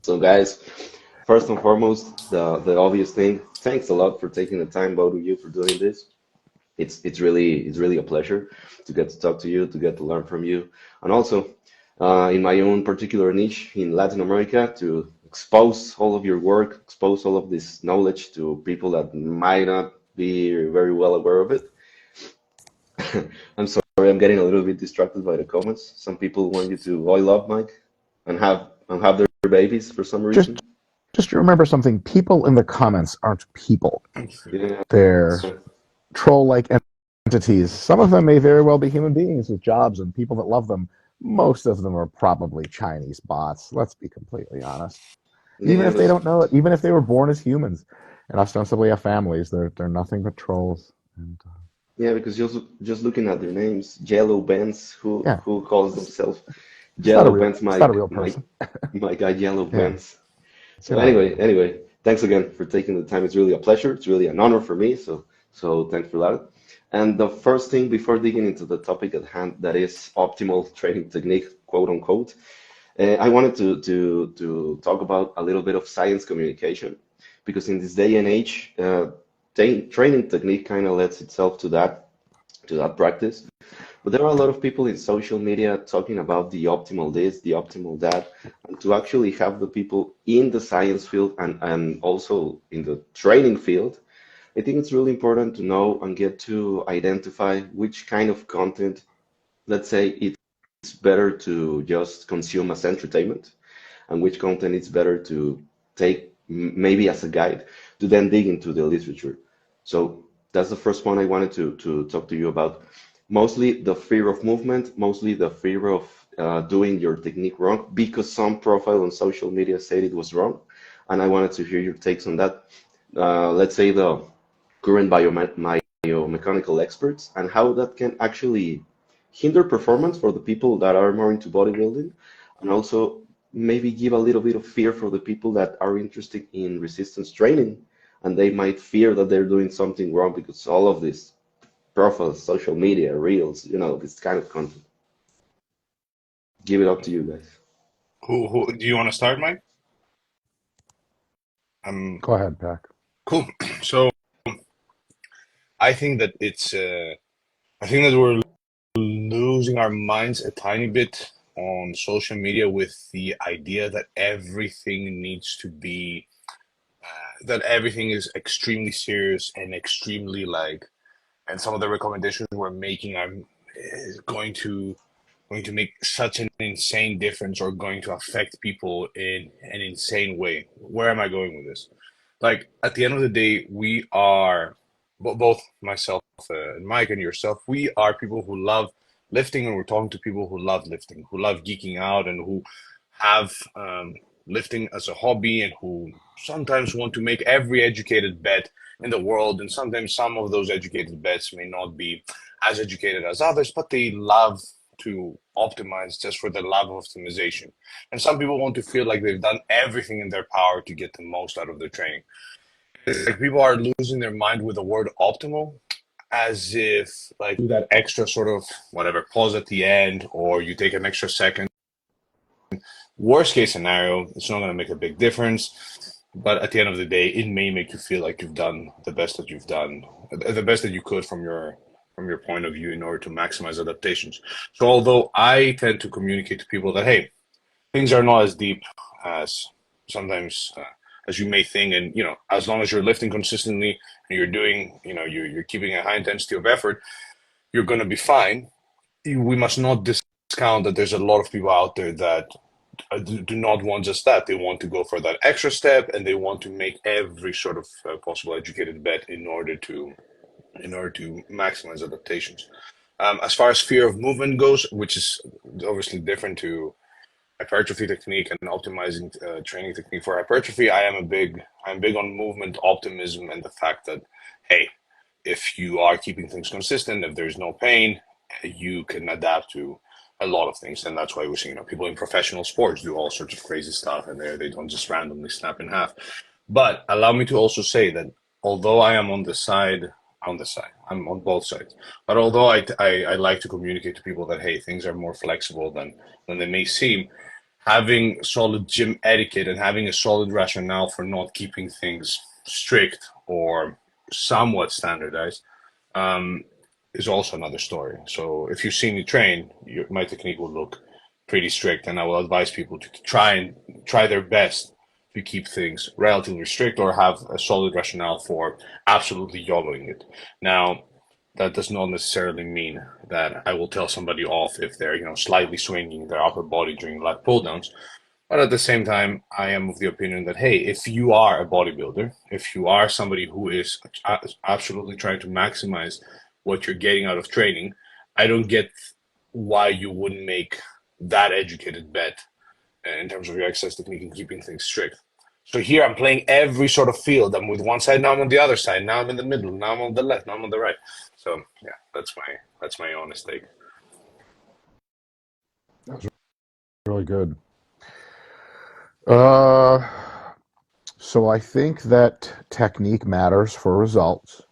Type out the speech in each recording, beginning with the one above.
So guys, first and foremost, the obvious thing, thanks a lot for taking the time, both of you, for doing this. It's really a pleasure to get to talk to you, to get to learn from you, and also in my own particular niche in Latin America to expose all of your work, expose all of this knowledge to people that might not be very well aware of it. I'm sorry, I'm getting a little bit distracted by the comments. Some people want you to oil up, Mike, and have their babies for some Just reason. just remember something. People in the comments aren't people. Yeah, They're troll-like entities. Some of them may very well be human beings with jobs and people that love them. Most of them are probably Chinese bots. Let's be completely honest. Even yeah, if they but don't know it, even if they were born as humans and ostensibly have families, they're nothing but trolls. And yeah, because just looking at their names, Jello Benz, who yeah, who calls themselves it's not a Jello real Benz, it's not a my real my person. my guy Jello Yeah, Benz. So get out of here. anyway, thanks again for taking the time. It's really a pleasure. It's really an honor for me. So thanks for that. And the first thing before digging into the topic at hand, that is optimal training technique, quote unquote, I wanted to talk about a little bit of science communication, because in this day and age, training technique kind of lends itself to that practice. But there are a lot of people in social media talking about the optimal this, the optimal that, and to actually have the people in the science field and also in the training field, I think it's really important to know and get to identify which kind of content, let's say, it's better to just consume as entertainment, and which content it's better to take maybe as a guide to then dig into the literature. So that's the first one I wanted to talk to you about. Mostly the fear of movement, mostly the fear of doing your technique wrong because some profile on social media said it was wrong. And I wanted to hear your takes on that. Let's say the current biomechanical experts and how that can actually hinder performance for the people that are more into bodybuilding, and also maybe give a little bit of fear for the people that are interested in resistance training, and they might fear that they're doing something wrong because all of this profiles, social media, reels, this kind of content. Give it up to you guys. Who do you want to start, Mike? Go ahead, Pack. Cool. So I think that I think that we're losing our minds a tiny bit on social media with the idea that everything needs to be that everything is extremely serious and extremely like, and some of the recommendations we're making are going to make such an insane difference or going to affect people in an insane way. Where am I going with this? Like at the end of the day, we are both myself and Mike and yourself. We are people who love lifting, and we're talking to people who love lifting, who love geeking out, and who have lifting as a hobby, and who sometimes want to make every educated bet in the world. And sometimes some of those educated bets may not be as educated as others, but they love to optimize just for the love of optimization. And some people want to feel like they've done everything in their power to get the most out of their training. It's like people are losing their mind with the word optimal, as if like do that extra sort of whatever pause at the end, or you take an extra second. Worst case scenario, it's not going to make a big difference, but at the end of the day, it may make you feel like you've done the best that you've done, the best that you could from your point of view in order to maximize adaptations. So although I tend to communicate to people that hey, things are not as deep as sometimes as you may think, and as long as you're lifting consistently and you're doing, you're keeping a high intensity of effort, you're going to be fine. We must not discount that there's a lot of people out there that do not want just that. They want to go for that extra step, and they want to make every sort of possible educated bet in order to maximize adaptations. As far as fear of movement goes, which is obviously different to hypertrophy technique and optimizing training technique for hypertrophy, I'm big on movement optimism and the fact that hey, if you are keeping things consistent, if there's no pain, you can adapt to a lot of things. And that's why we're seeing people in professional sports do all sorts of crazy stuff, and they don't just randomly snap in half. But allow me to also say that although I am on the side on the side. I'm on both sides. But although I like to communicate to people that, hey, things are more flexible than they may seem, having solid gym etiquette and having a solid rationale for not keeping things strict or somewhat standardized um, is also another story. So if you see me train, my technique will look pretty strict, and I will advise people to try their best to keep things relatively strict or have a solid rationale for absolutely YOLOing it. Now, that does not necessarily mean that I will tell somebody off if they're, slightly swinging their upper body during lat pull downs. But at the same time, I am of the opinion that, hey, if you are a bodybuilder, if you are somebody who is absolutely trying to maximize what you're getting out of training, I don't get why you wouldn't make that educated bet in terms of your exercise technique and keeping things strict. So here I'm playing every sort of field. I'm with one side, now I'm on the other side, now I'm in the middle, now I'm on the left, now I'm on the right. So yeah, that's my honest take. That was really good. Uh, so I think that technique matters for results,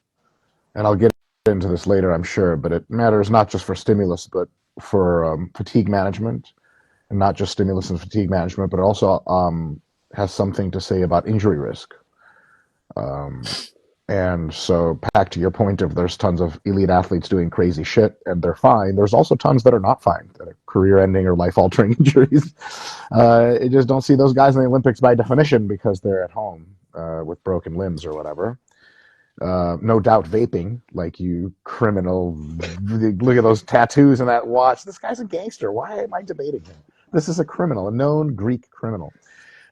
and I'll get into this later, I'm sure, but it matters not just for stimulus, but for fatigue management, and not just stimulus and fatigue management, but it also has something to say about injury risk. Um, and so, back to your point of there's tons of elite athletes doing crazy shit and they're fine. There's also tons that are not fine, that are career-ending or life-altering injuries. You just don't see those guys in the Olympics by definition because they're at home with broken limbs or whatever. No doubt vaping, like you criminal. Look at those tattoos and that watch. This guy's a gangster. Why am I debating him? This is a criminal, a known Greek criminal.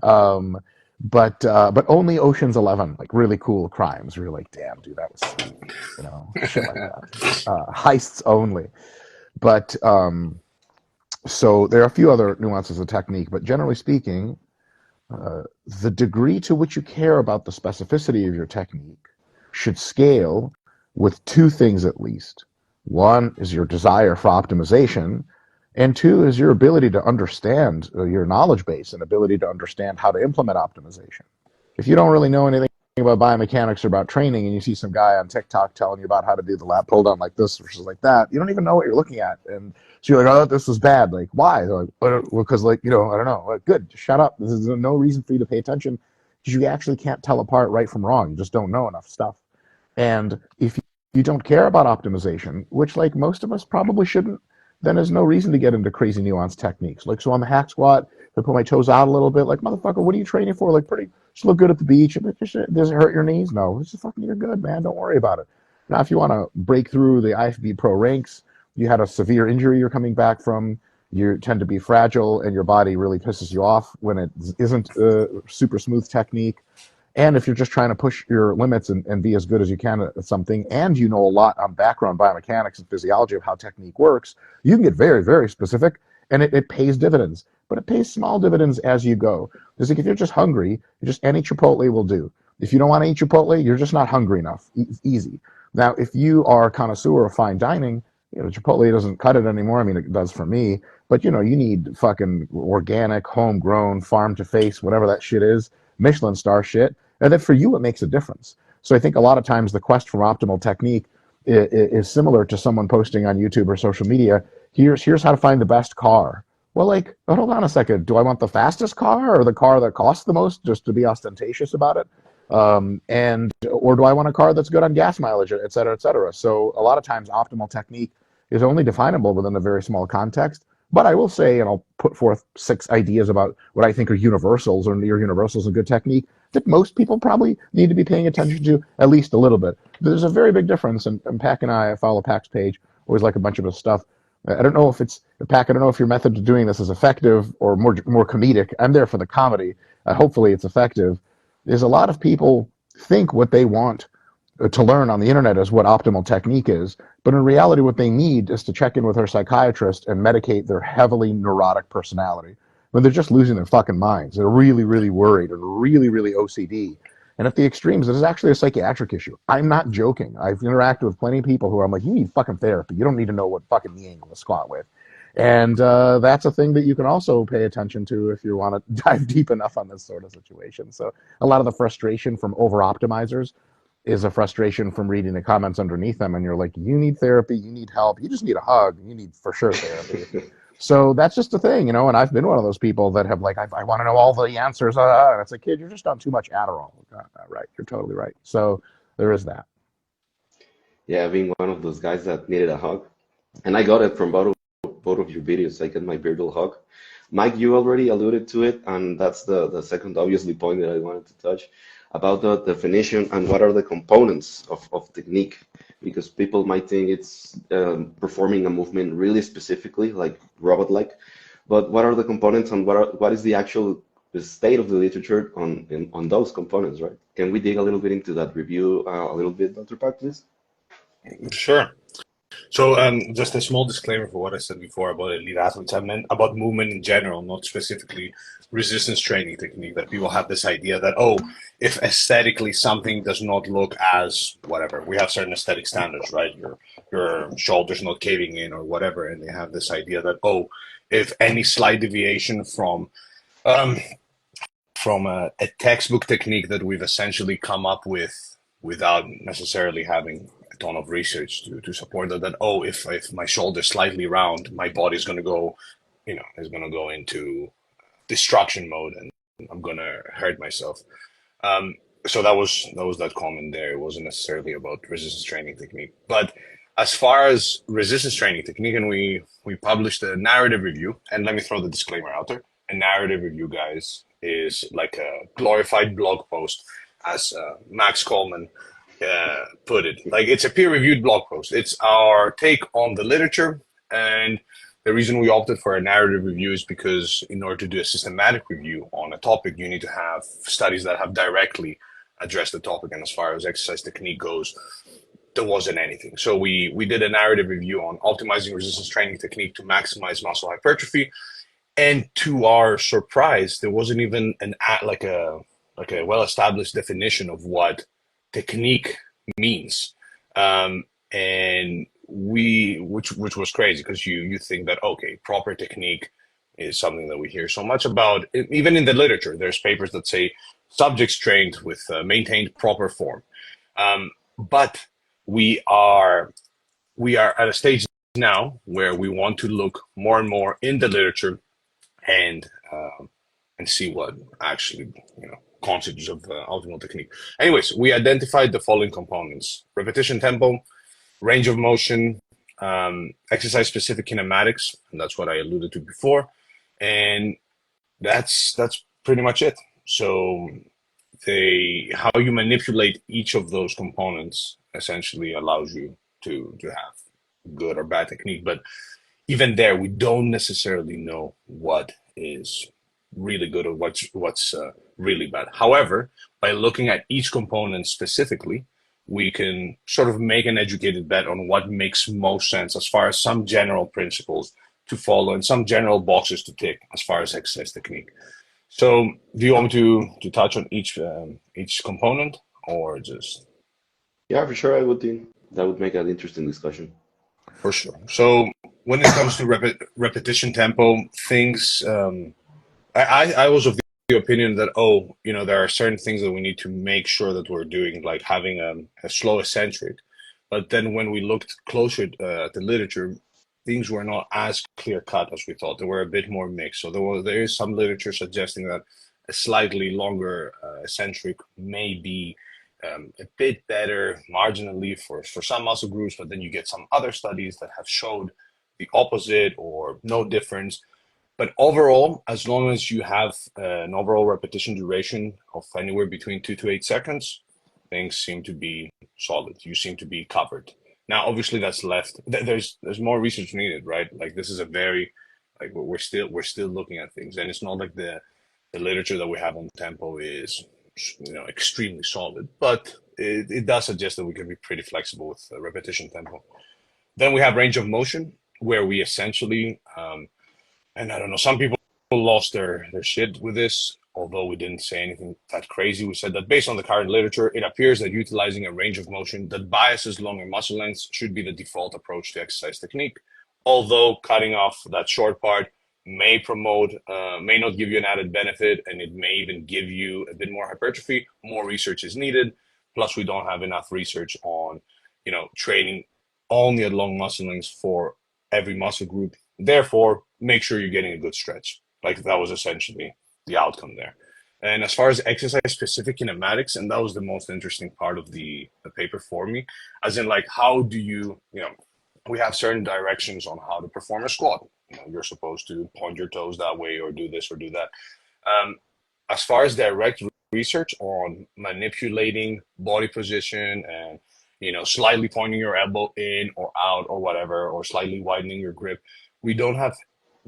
Um, but only Ocean's 11, like really cool crimes. Where you're like, damn, dude, that was sweet. Shit like that. Heists only. But so there are a few other nuances of technique, but generally speaking, the degree to which you care about the specificity of your technique should scale with two things at least. One is your desire for optimization, and two is your ability to understand your knowledge base and ability to understand how to implement optimization. If you don't really know anything about biomechanics or about training and you see some guy on TikTok telling you about how to do the lat pull down like this versus like that, you don't even know what you're looking at. And so you're like, oh, this was bad. Like, why? They're like, well, because, like, I don't know. Like, good, just shut up. This is no reason for you to pay attention because you actually can't tell apart right from wrong. You just don't know enough stuff. And if you don't care about optimization, which like most of us probably shouldn't, then there's no reason to get into crazy nuanced techniques. Like, so on the hack squat, I put my toes out a little bit. Like, motherfucker, what are you training for? Like, just look good at the beach. Does it hurt your knees? No, it's just fucking, you're good, man. Don't worry about it. Now, if you want to break through the IFB Pro ranks, you had a severe injury you're coming back from, you tend to be fragile, and your body really pisses you off when it isn't a super smooth technique. And if you're just trying to push your limits and be as good as you can at something, and you know a lot on background biomechanics and physiology of how technique works, you can get very, very specific, and it pays dividends. But it pays small dividends as you go. Just like if you're just hungry, just any Chipotle will do. If you don't want to eat Chipotle, you're just not hungry enough. Easy. Now, if you are a connoisseur of fine dining, Chipotle doesn't cut it anymore. I mean, it does for me. But, you need fucking organic, homegrown, farm to face, whatever that shit is, Michelin star shit. And then for you, it makes a difference. So I think a lot of times the quest for optimal technique is similar to someone posting on YouTube or social media. Here's how to find the best car. Well, like, hold on a second. Do I want the fastest car or the car that costs the most just to be ostentatious about it? Or do I want a car that's good on gas mileage, et cetera, et cetera? So a lot of times optimal technique is only definable within a very small context. But I will say, and I'll put forth 6 ideas about what I think are universals or near universals in good technique that most people probably need to be paying attention to at least a little bit. There's a very big difference, and Pac and I follow Pac's page, always like a bunch of his stuff. I don't know if it's, Pac, I don't know if your method of doing this is effective or more comedic. I'm there for the comedy. Hopefully it's effective. There's a lot of people think what they want to learn on the internet is what optimal technique is, but in reality what they need is to check in with their psychiatrist and medicate their heavily neurotic personality when they're just losing their fucking minds. They're really, really worried and really, really OCD. And at the extremes, it is actually a psychiatric issue. I'm not joking. I've interacted with plenty of people who are like, you need fucking therapy. You don't need to know what fucking knee angle to squat with. And that's a thing that you can also pay attention to if you want to dive deep enough on this sort of situation. So a lot of the frustration from over-optimizers is a frustration from reading the comments underneath them, and you're like, you need therapy, you need help, you just need a hug, you need for sure therapy. So that's just a thing, and I've been one of those people that have like, I want to know all the answers, and it's like, kid, you're just on too much Adderall. Right, you're totally right. So there is that. Yeah, being one of those guys that needed a hug. And I got it from both of your videos. I get my virtual hug. Mike, you already alluded to it, and that's the second obviously point that I wanted to touch about the definition and what are the components of technique. Because people might think it's performing a movement really specifically, like robot-like, but what are the components and what is the actual state of the literature on those components, right? Can we dig a little bit into that review a little bit, Dr. Park, please? Sure. So, just a small disclaimer for what I said before about elite athletes. I meant about movement in general, not specifically resistance training technique. That people have this idea that, oh, if aesthetically something does not look as whatever, we have certain aesthetic standards, right? Your shoulders not caving in or whatever, and they have this idea that, oh, if any slight deviation um, from a textbook technique that we've essentially come up with without necessarily having a ton of research to support that, oh, if my shoulder's slightly round, my body's going to go, is going to go into destruction mode and I'm going to hurt myself. Um, so that was that comment there. It wasn't necessarily about resistance training technique, but as far as resistance training technique, and we published a narrative review, and let me throw the disclaimer out there. A narrative review, guys, is like a glorified blog post, as Max Coleman put it. Like it's a peer-reviewed blog post. It's our take on the literature, and the reason we opted for a narrative review is because in order to do a systematic review on a topic, you need to have studies that have directly addressed the topic. And as far as exercise technique goes, there wasn't anything. So we did a narrative review on optimizing resistance training technique to maximize muscle hypertrophy. And to our surprise, there wasn't even like a well-established definition of what technique means. And which was crazy because you think that, okay, proper technique is something that we hear so much about. Even in the literature, there's papers that say subjects trained with maintained proper form. But we are at a stage now where we want to look more and more in the literature and see what actually constitutes of optimal technique. Anyways, we identified the following components: repetition tempo, range of motion, exercise specific kinematics, and that's what I alluded to before, and that's pretty much it. So how you manipulate each of those components essentially allows you to have good or bad technique. But even there, we don't necessarily know what is really good or what's really bad. However, by looking at each component specifically, we can sort of make an educated bet on what makes most sense as far as some general principles to follow and some general boxes to tick as far as exercise technique. So, do you want me to touch on each component or just? Yeah, for sure, I would think that would make an interesting discussion. For sure. So when it comes to repetition tempo, things, I was of the opinion that, oh, there are certain things that we need to make sure that we're doing, like having a slow eccentric. But then when we looked closer at the literature, things were not as clear cut as we thought. They were a bit more mixed. So there is some literature suggesting that a slightly longer eccentric may be a bit better marginally for some muscle groups, but then you get some other studies that have showed the opposite or no difference. But overall, as long as you have an overall repetition duration of anywhere between 2 to 8 seconds, things seem to be solid. You seem to be covered. Now, obviously, that's left. There's more research needed, right? Like this is a very like we're still looking at things, and it's not like the literature that we have on tempo is extremely solid, but it does suggest that we can be pretty flexible with repetition tempo. Then we have range of motion, where we essentially, and I don't know, some people lost their shit with this, although we didn't say anything that crazy. We said that based on the current literature, it appears that utilizing a range of motion that biases longer muscle lengths should be the default approach to exercise technique. Although cutting off that short part may not give you an added benefit, and it may even give you a bit more hypertrophy. More research is needed. Plus, we don't have enough research on, training only at long muscle lengths for every muscle group. Therefore, make sure you're getting a good stretch. Like that was essentially the outcome there. And as far as exercise specific kinematics, and that was the most interesting part of the paper for me, as in like, how do we have certain directions on how to perform a squat. You're supposed to point your toes that way or do this or do that. Um, as far as direct research on manipulating body position and slightly pointing your elbow in or out or whatever, or slightly widening your grip, we don't have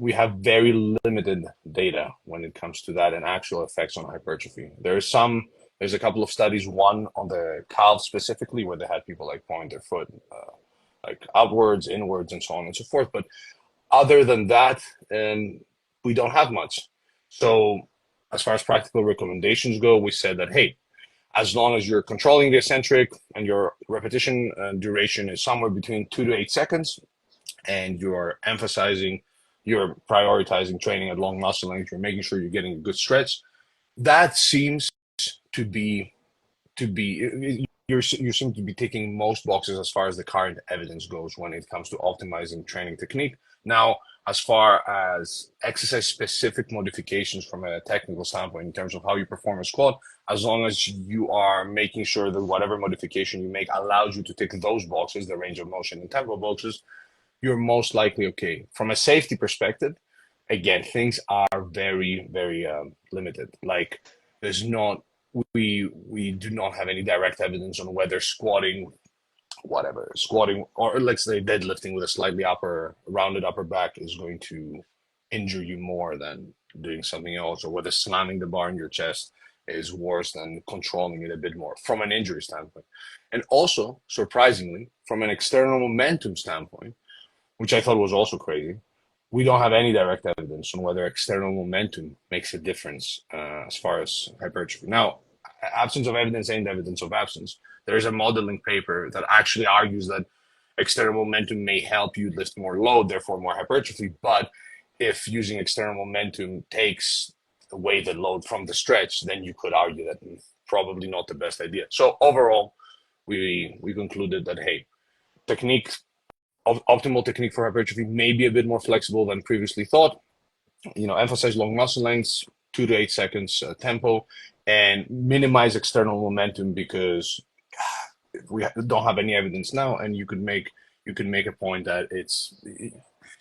we have very limited data when it comes to that and actual effects on hypertrophy. There's a couple of studies, one on the calves specifically, where they had people like point their foot like outwards, inwards, and so on and so forth. But other than that, we don't have much. So as far as practical recommendations go, we said that, hey, as long as you're controlling the eccentric and your repetition duration is somewhere between 2 to 8 seconds, and you're prioritizing training at long muscle length, you're making sure you're getting a good stretch, that seems to be you seem to be ticking most boxes as far as the current evidence goes when it comes to optimizing training technique. Now, as far as exercise specific modifications from a technical standpoint in terms of how you perform a squat, as long as you are making sure that whatever modification you make allows you to tick those boxes, the range of motion and tempo boxes, you're most likely okay. From a safety perspective, again, things are very, very limited. Like we do not have any direct evidence on whether squatting or let's say deadlifting with a slightly rounded upper back is going to injure you more than doing something else, or whether slamming the bar in your chest is worse than controlling it a bit more from an injury standpoint. And also, surprisingly, from an external momentum standpoint, which I thought was also crazy, we don't have any direct evidence on whether external momentum makes a difference as far as hypertrophy. Now, absence of evidence ain't evidence of absence. There is a modeling paper that actually argues that external momentum may help you lift more load, therefore more hypertrophy. But if using external momentum takes away the load from the stretch, then you could argue that probably not the best idea. So overall, we concluded that, hey, optimal technique for hypertrophy may be a bit more flexible than previously thought. Emphasize long muscle lengths, 2 to 8 seconds tempo, and minimize external momentum, because we don't have any evidence now, and you could make a point that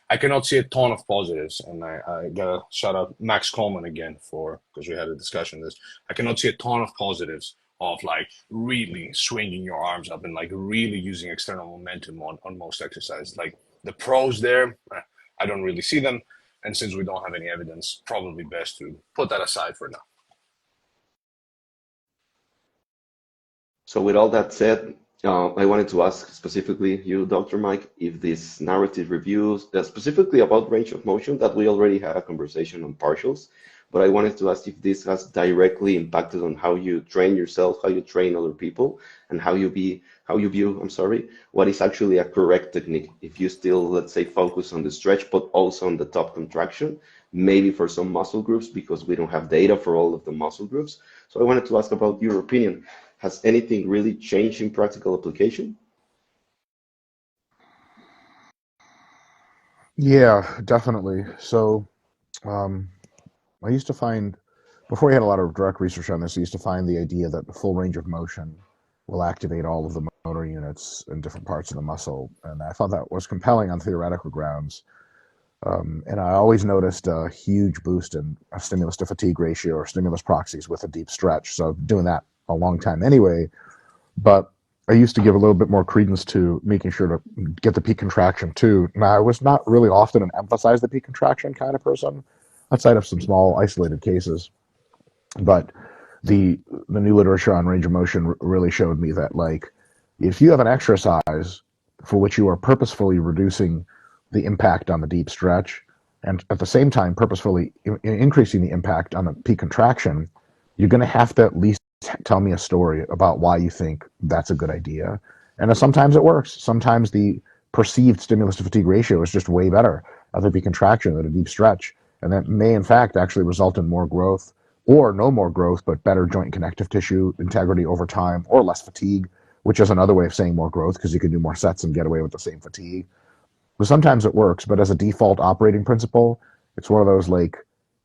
I cannot see a ton of positives, and I gotta shout out Max Coleman again because we had a discussion on this. I cannot see a ton of positives of like really swinging your arms up and like really using external momentum on most exercises. Like the pros there, I don't really see them. And since we don't have any evidence, probably best to put that aside for now. So with all that said, I wanted to ask specifically you, Dr. Mike, if this narrative reviews, specifically about range of motion, that we already had a conversation on partials, but I wanted to ask if this has directly impacted on how you train yourself, how you train other people, and how you view, what is actually a correct technique. If you still, let's say, focus on the stretch, but also on the top contraction, maybe for some muscle groups, because we don't have data for all of the muscle groups. So I wanted to ask about your opinion. Has anything really changed in practical application? Yeah, definitely. So I used to find, before we had a lot of direct research on this, I used to find the idea that the full range of motion will activate all of the motor units in different parts of the muscle. And I thought that was compelling on theoretical grounds. And I always noticed a huge boost in a stimulus to fatigue ratio or stimulus proxies with a deep stretch. So doing that a long time anyway. But I used to give a little bit more credence to making sure to get the peak contraction too. Now, I was not really often an emphasize the peak contraction kind of person, outside of some small isolated cases. But the new literature on range of motion really showed me that, like, if you have an exercise for which you are purposefully reducing the impact on the deep stretch and at the same time purposefully increasing the impact on the peak contraction, you're going to have to at least tell me a story about why you think that's a good idea. And sometimes it works. Sometimes the perceived stimulus to fatigue ratio is just way better at the peak contraction than a deep stretch. And that may, in fact, actually result in more growth or no more growth, but better joint and connective tissue integrity over time, or less fatigue, which is another way of saying more growth because you can do more sets and get away with the same fatigue. But sometimes it works, but as a default operating principle, it's one of those like,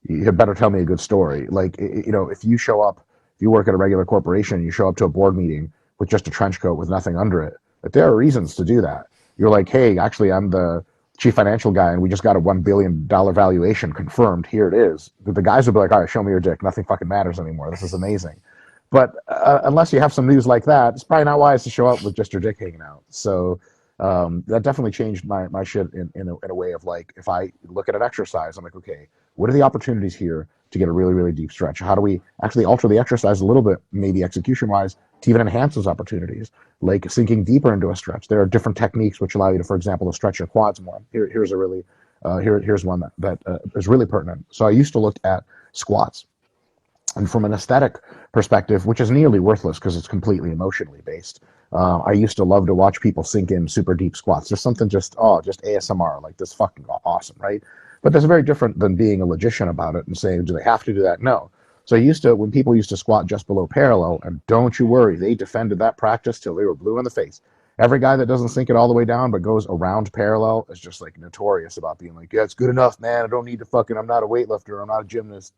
you had better tell me a good story. Like, if you show up, if you work at a regular corporation, you show up to a board meeting with just a trench coat with nothing under it, but there are reasons to do that. You're like, hey, actually, I'm the chief financial guy, and we just got a $1 billion valuation confirmed. Here it is. The guys will be like, all right, show me your dick. Nothing fucking matters anymore. This is amazing. But unless you have some news like that, it's probably not wise to show up with just your dick hanging out. So that definitely changed my shit in a way of like, if I look at an exercise, I'm like, okay, what are the opportunities here to get a really, really deep stretch? How do we actually alter the exercise a little bit, maybe execution wise, to even enhance those opportunities, like sinking deeper into a stretch? There are different techniques which allow you to, for example, to stretch your quads more. Here's a really, here's one that is really pertinent. So I used to look at squats. And from an aesthetic perspective, which is nearly worthless because it's completely emotionally based, I used to love to watch people sink in super deep squats. There's something just ASMR, like this fucking awesome, right? But that's very different than being a logician about it and saying, do they have to do that? No. So when people used to squat just below parallel, and don't you worry, they defended that practice till they were blue in the face. Every guy that doesn't sink it all the way down but goes around parallel is just like notorious about being like, yeah, it's good enough, man. I don't need to I'm not a weightlifter. I'm not a gymnast.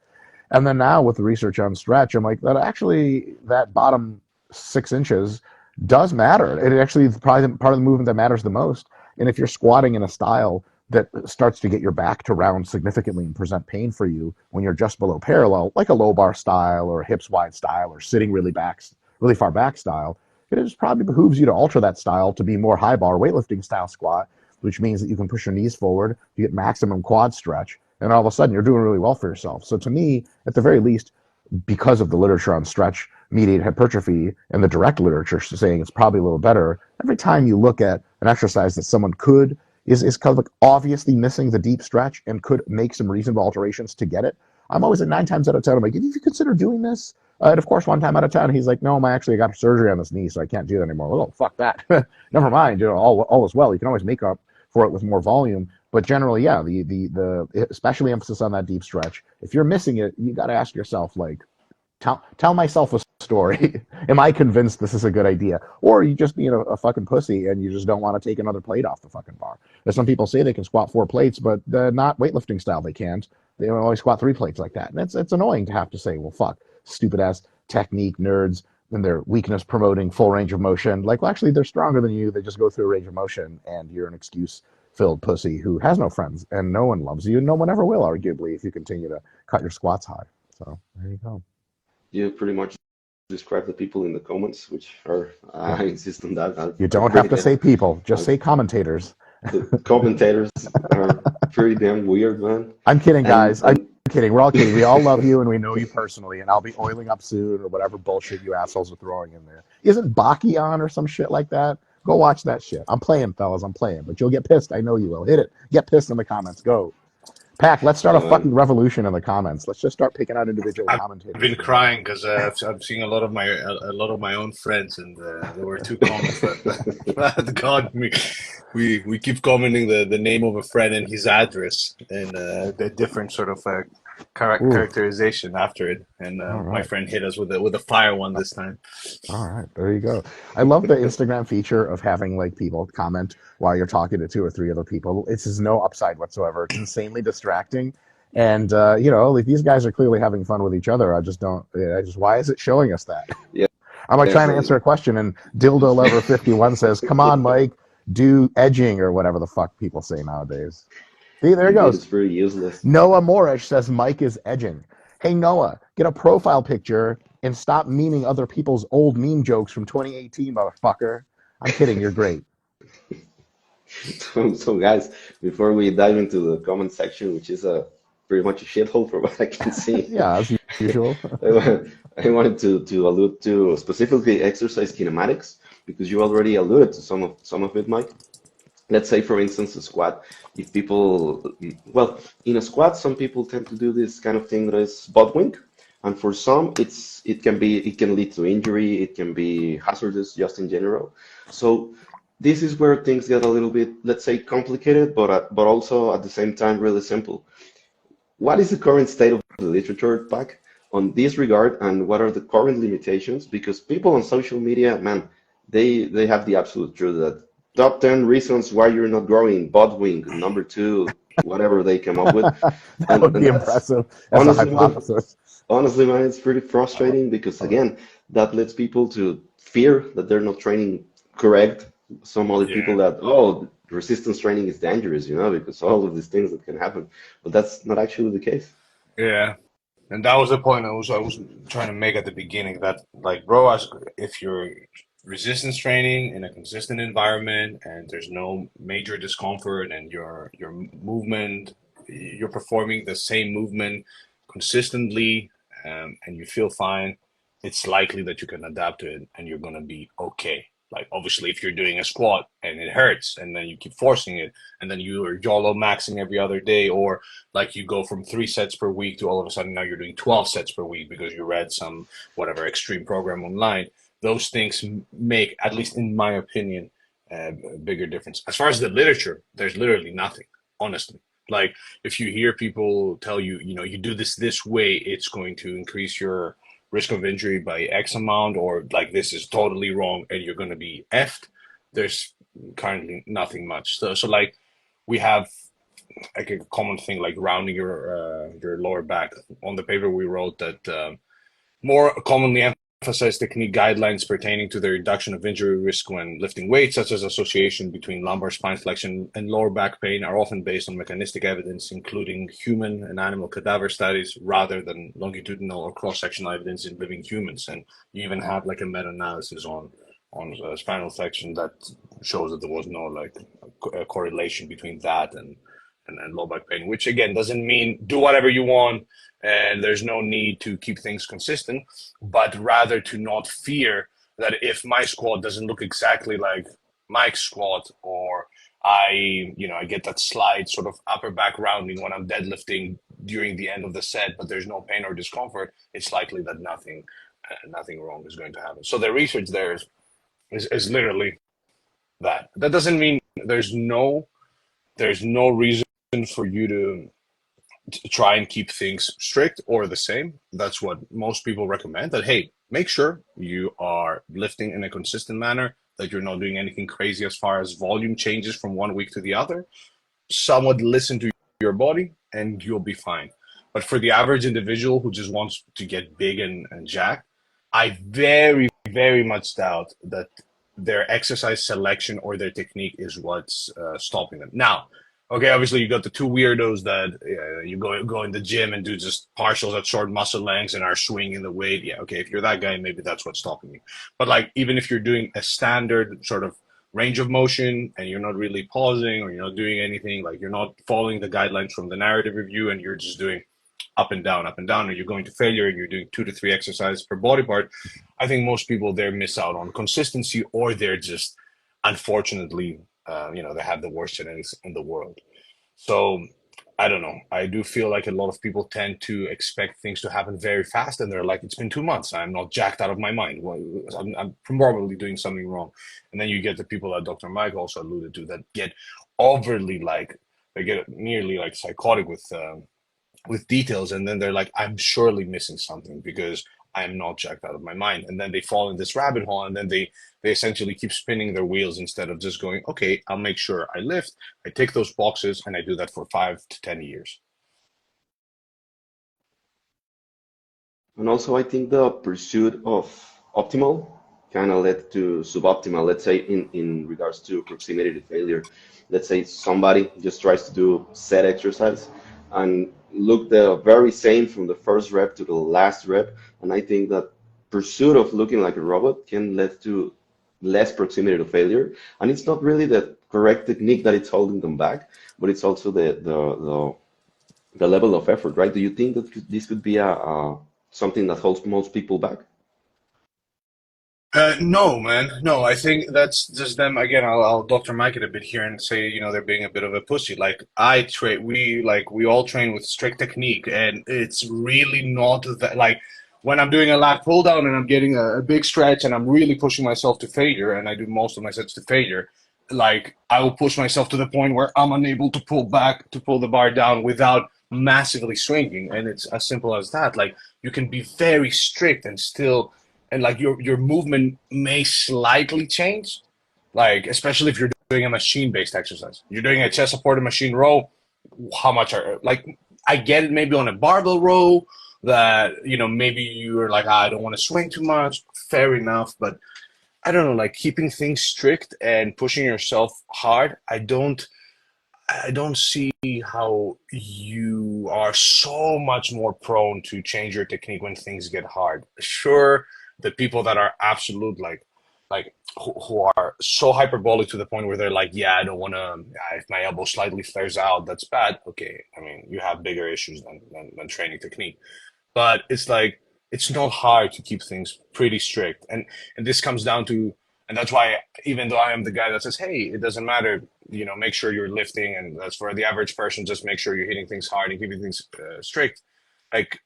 And then now with the research on stretch, I'm like, that bottom 6 inches does matter. It actually is probably part of the movement that matters the most. And if you're squatting in a style that starts to get your back to round significantly and present pain for you when you're just below parallel, like a low bar style or a hips wide style or sitting really far back style, it just probably behooves you to alter that style to be more high bar weightlifting style squat, which means that you can push your knees forward, you get maximum quad stretch, and all of a sudden you're doing really well for yourself. So to me, at the very least, because of the literature on stretch mediated hypertrophy and the direct literature saying it's probably a little better, every time you look at an exercise that someone is kind of like obviously missing the deep stretch and could make some reasonable alterations to get it, I'm always like 9 times out of 10, I'm like, if you consider doing this? And of course, 1 time out of 10, he's like, no, I got surgery on this knee, so I can't do that anymore. Well, fuck that. Never mind. All is well. You can always make up for it with more volume. But generally, yeah, the especially emphasis on that deep stretch. If you're missing it, you got to ask yourself, like, tell myself a story. Am I convinced this is a good idea? Or are you just being a fucking pussy and you just don't want to take another plate off the fucking bar? As some people say they can squat 4 plates, but not weightlifting style they can't. They only squat 3 plates like that. And it's annoying to have to say, well, fuck, stupid ass technique nerds and their weakness promoting full range of motion. Like, well, actually, they're stronger than you. They just go through a range of motion and you're an excuse filled pussy who has no friends and no one loves you. No one ever will, arguably, if you continue to cut your squats high. So there you go. You pretty much describe the people in the comments, which are, I insist on that. You don't have to say people, just say commentators. The commentators are pretty damn weird, man. I'm kidding, guys. I'm kidding. We're all kidding. We all love you and we know you personally, and I'll be oiling up soon or whatever bullshit you assholes are throwing in there. Isn't Baki on or some shit like that? Go watch that shit. I'm playing, fellas. I'm playing. But you'll get pissed. I know you will. Hit it. Get pissed in the comments. Go. Pack, let's start a fucking revolution in the comments. Let's just start picking out individual commentators. I've been crying because I'm seeing a lot of my own friends, and there were 2 comments that got me. We keep commenting the name of a friend and his address and the different sort of characterization after it. And my friend hit us with a fire one this time. All right, there you go. I love the Instagram feature of having like people comment while you're talking to 2 or 3 other people. It's just no upside whatsoever. It's insanely distracting. And like these guys are clearly having fun with each other. Why is it showing us that? Yeah. I'm like trying to answer a question, and Dildo Lover 51 says, "Come on, Mike, do edging," or whatever the fuck people say nowadays. See, there it goes. It's very useless. Noah Moorish says Mike is edging. Hey, Noah, get a profile picture and stop memeing other people's old meme jokes from 2018, motherfucker. I'm kidding. You're great. So, guys, before we dive into the comment section, which is pretty much a shithole from what I can see. Yeah, as usual. I wanted to allude to specifically exercise kinematics, because you already alluded to some of it, Mike. Let's say, for instance, a squat. If people, well, in a squat, some people tend to do this kind of thing that is butt wink, and for some, it can lead to injury. It can be hazardous just in general. So this is where things get a little bit, let's say, complicated, but also at the same time really simple. What is the current state of the literature, Pac, on this regard, and what are the current limitations? Because people on social media, man, they have the absolute truth that top 10 reasons why you're not growing, butt wing, number two, whatever they come up with. That would And be that's impressive as a honestly, man, hypothesis. honestly, man, it's pretty I love, frustrating because love it. again, that leads people to fear that they're not training correct. Some other people Yeah. that, oh, resistance training is dangerous, because all of these things that can happen. But that's not actually the case. Yeah. And that was the point I was trying to make at the beginning that like bro, as if you're resistance training in a consistent environment and there's no major discomfort and your movement you're performing the same movement consistently, and you feel fine, it's likely that you can adapt to it and you're gonna be okay. Like obviously if you're doing a squat and it hurts and then you keep forcing it and then you are YOLO maxing every other day, or like you go from 3 sets per week to all of a sudden now you're doing 12 sets per week because you read some whatever extreme program online. Those things make, at least in my opinion, a bigger difference. As far as the literature, there's literally nothing, honestly. Like if you hear people tell you, you do this way, it's going to increase your risk of injury by X amount, or like this is totally wrong and you're going to be effed. There's currently nothing much. So like we have like a common thing like rounding your lower back. On the paper we wrote that more commonly emphasized technique guidelines pertaining to the reduction of injury risk when lifting weights, such as association between lumbar spine flexion and lower back pain, are often based on mechanistic evidence, including human and animal cadaver studies, rather than longitudinal or cross-sectional evidence in living humans. And you even have like a meta-analysis on spinal flexion that shows that there was no like a correlation between that and low back pain, which again doesn't mean do whatever you want and there's no need to keep things consistent, but rather to not fear that if my squat doesn't look exactly like Mike's squat, or I get that slight sort of upper back rounding when I'm deadlifting during the end of the set, but there's no pain or discomfort, it's likely that nothing wrong is going to happen. So the research there is literally that. That doesn't mean there's no reason for you to try and keep things strict or the same. That's what most people recommend. That hey, make sure you are lifting in a consistent manner, that you're not doing anything crazy as far as volume changes from one week to the other. Somewhat listen to your body and you'll be fine. But for the average individual who just wants to get big and jacked, I very, very much doubt that their exercise selection or their technique is what's stopping them. Now, okay, obviously you got the two weirdos that you go in the gym and do just partials at short muscle lengths and are swinging the weight. Yeah, okay, if you're that guy, maybe that's what's stopping you. But like even if you're doing a standard sort of range of motion and you're not really pausing or you're not doing anything, like you're not following the guidelines from the narrative review and you're just doing up and down, or you're going to failure and you're doing 2 to 3 exercises per body part, I think most people there miss out on consistency, or they're just unfortunately, they have the worst genetics in the world. So I don't know. I do feel like a lot of people tend to expect things to happen very fast, and they're like, "It's been 2 months. I'm not jacked out of my mind. Well, I'm probably doing something wrong." And then you get the people that Dr. Mike also alluded to that get overly like they get nearly like psychotic with details, and then they're like, I'm surely missing something because I'm not jacked out of my mind. And then they fall in this rabbit hole, and then they essentially keep spinning their wheels instead of just going, okay, I'll make sure I lift, I tick those boxes, and I do that for 5 to 10 years. And also, I think the pursuit of optimal kind of led to suboptimal, let's say, in regards to proximity to failure. Let's say somebody just tries to do set exercise and look the very same from the first rep to the last rep. And I think that pursuit of looking like a robot can lead to less proximity to failure. And it's not really the correct technique that it's holding them back, but it's also the level of effort, right? Do you think that this could be a something that holds most people back? No, man. No, I think that's just them. Again, I'll Dr. Mike it a bit here and say, they're being a bit of a pussy. Like we all train with strict technique, and it's really not that. Like when I'm doing a lat pull down and I'm getting a big stretch and I'm really pushing myself to failure, and I do most of my sets to failure. Like I will push myself to the point where I'm unable to pull back to pull the bar down without massively swinging, and it's as simple as that. Like you can be very strict and still, and like your movement may slightly change, like especially if you're doing a machine-based exercise. You're doing a chest-supported machine row. How much are like I get it maybe on a barbell row that maybe you're like, I don't want to swing too much. Fair enough, but I don't know, like keeping things strict and pushing yourself hard. I don't see how you are so much more prone to change your technique when things get hard. Sure, the people that are absolute like who are so hyperbolic to the point where they're like, yeah, I don't want to. If my elbow slightly flares out, that's bad. Okay, I mean, you have bigger issues than training technique. But it's like it's not hard to keep things pretty strict, and this comes down to, and that's why even though I am the guy that says, hey, it doesn't matter, make sure you're lifting, and that's for the average person, just make sure you're hitting things hard and keeping things strict. Like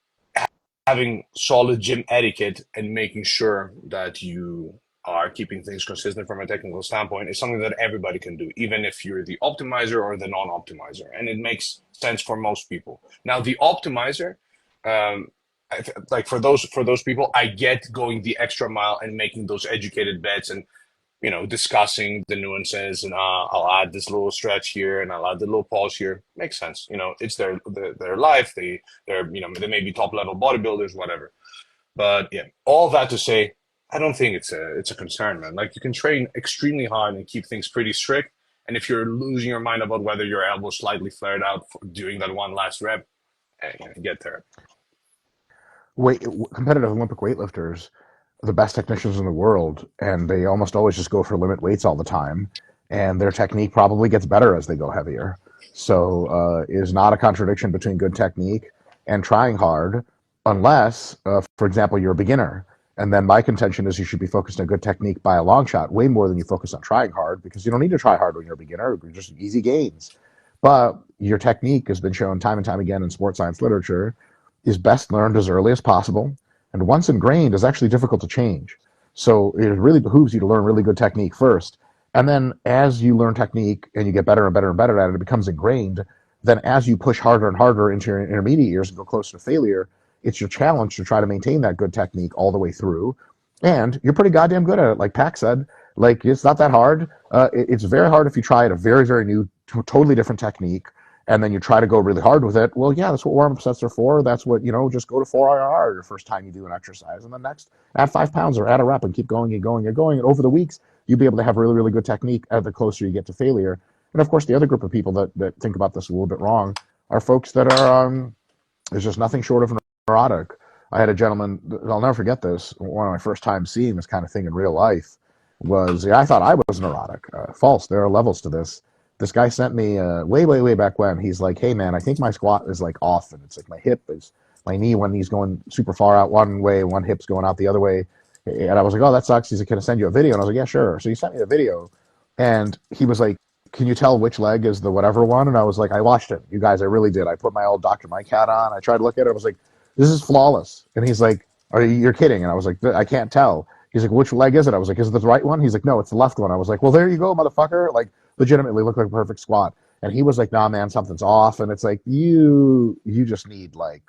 having solid gym etiquette and making sure that you are keeping things consistent from a technical standpoint is something that everybody can do, even if you're the optimizer or the non-optimizer, and it makes sense for most people. Now, the optimizer, um, like for those people, I get going the extra mile and making those educated bets and discussing the nuances, and I'll add this little stretch here and I'll add the little pause here. Makes sense. It's their life. They may be top level bodybuilders, whatever. But yeah, all that to say, I don't think it's a concern, man. Like you can train extremely hard and keep things pretty strict. And if you're losing your mind about whether your elbow slightly flared out doing that one last rep, get there. Competitive Olympic weightlifters are the best technicians in the world, and they almost always just go for limit weights all the time, and their technique probably gets better as they go heavier. So it is not a contradiction between good technique and trying hard, unless, for example, you're a beginner. And then my contention is you should be focused on good technique by a long shot, way more than you focus on trying hard, because you don't need to try hard when you're a beginner. You're just easy gains. But your technique has been shown time and time again in sports science literature is best learned as early as possible. And once ingrained, is actually difficult to change. So it really behooves you to learn really good technique first. And then as you learn technique and you get better and better and better at it, it becomes ingrained. Then as you push harder and harder into your intermediate years and go closer to failure, it's your challenge to try to maintain that good technique all the way through. And you're pretty goddamn good at it. Like Pac said, like it's not that hard. It's very hard if you try at a very, very new, totally different technique, and then you try to go really hard with it. Well, yeah, that's what warm-up sets are for. That's what, just go to 4 IR your first time you do an exercise. And then next, add 5 pounds or add a rep and keep going and going and going. And over the weeks, you'll be able to have really, really good technique the closer you get to failure. And of course, the other group of people that think about this a little bit wrong are folks that are, there's just nothing short of neurotic. I had a gentleman, I'll never forget this, one of my first times seeing this kind of thing in real life was, I thought I was neurotic. False, there are levels to this. This guy sent me way, way, way back when. He's like, hey, man, I think my squat is like off. And it's like my knee, one knee's going super far out one way, one hip's going out the other way. And I was like, oh, that sucks. He's like, can I send you a video? And I was like, yeah, sure. So he sent me the video. And he was like, can you tell which leg is the whatever one? And I was like, I watched it. You guys, I really did. I put my old Dr. Mike hat on. I tried to look at it. I was like, this is flawless. And he's like, you're kidding. And I was like, I can't tell. He's like, which leg is it? I was like, is it the right one? He's like, no, it's the left one. I was like, well, there you go, motherfucker. Like, legitimately looked like a perfect squat. And he was like, nah, man, something's off. And it's like, you just need like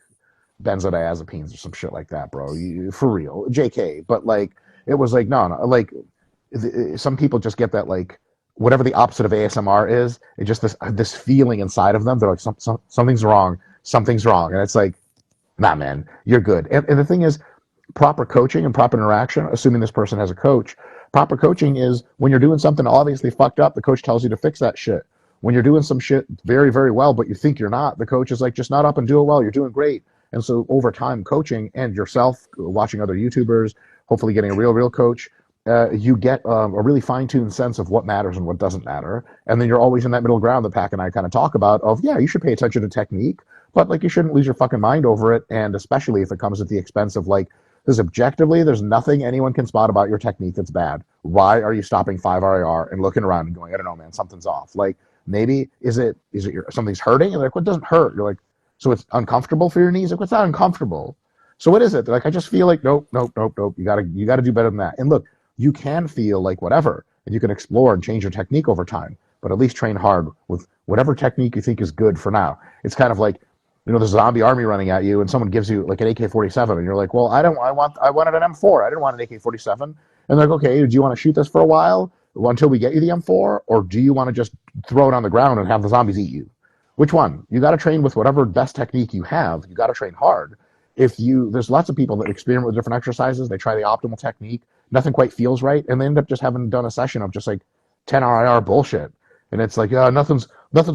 benzodiazepines or some shit like that, bro. For real. JK. But like, it was like, no, like some people just get that, like, whatever the opposite of ASMR is, it just this feeling inside of them. They're like, something's wrong. Something's wrong. And it's like, nah, man, you're good. And the thing is, proper coaching and proper interaction, assuming this person has a coach, proper coaching is when you're doing something obviously fucked up, the coach tells you to fix that shit. When you're doing some shit very, very well, but you think you're not, the coach is like, just not up and do it well. You're doing great. And so over time, coaching and yourself, watching other YouTubers, hopefully getting a real coach, you get a really fine-tuned sense of what matters and what doesn't matter. And then you're always in that middle ground that Pac and I kind of talk about of, yeah, you should pay attention to technique, but like you shouldn't lose your fucking mind over it. And especially if it comes at the expense of like, because objectively, there's nothing anyone can spot about your technique that's bad. Why are you stopping 5 RIR and looking around and going, I don't know, man, something's off. Like, maybe, is it something's hurting? And like, what doesn't hurt? You're like, so it's uncomfortable for your knees? Like, what's not uncomfortable? So what is it? They're like, I just feel like, nope. You gotta do better than that. And look, you can feel like whatever, and you can explore and change your technique over time, but at least train hard with whatever technique you think is good for now. It's kind of like, there's a zombie army running at you, and someone gives you like an AK-47, and you're like, well, I wanted an M4. I didn't want an AK-47. And they're like, okay, do you want to shoot this for a while until we get you the M4, or do you want to just throw it on the ground and have the zombies eat you? Which one? You got to train with whatever best technique you have. You got to train hard. There's lots of people that experiment with different exercises. They try the optimal technique. Nothing quite feels right, and they end up just having done a session of just like 10 RIR bullshit. And it's like, nothing's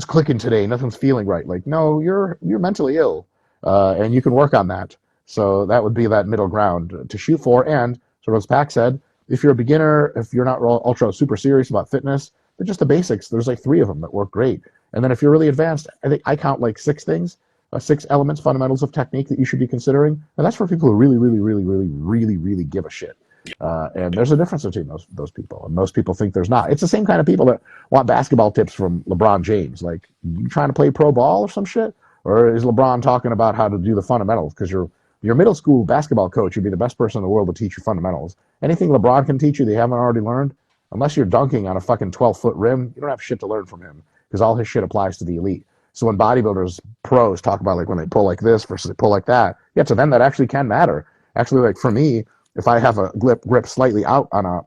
clicking today. Nothing's feeling right. Like, no, you're mentally ill, and you can work on that. So that would be that middle ground to shoot for. And sort of as Pac said, if you're a beginner, if you're not ultra super serious about fitness, but just the basics. There's like 3 of them that work great. And then if you're really advanced, I think I count like 6 things, 6 elements, fundamentals of technique that you should be considering. And that's for people who really, really, really, really, really, really give a shit. And there's a difference between those people, and most people think there's not. It's the same kind of people that want basketball tips from LeBron James. Like, you trying to play pro ball or some shit, or is LeBron talking about how to do the fundamentals? Because your middle school basketball coach would be the best person in the world to teach you fundamentals. Anything LeBron can teach you they haven't already learned, unless you're dunking on a fucking 12-foot rim, you don't have shit to learn from him, because all his shit applies to the elite. So when bodybuilders, pros talk about like when they pull like this versus they pull like that, yeah, to them that actually can matter. Actually, like for me, if I have a grip slightly out on a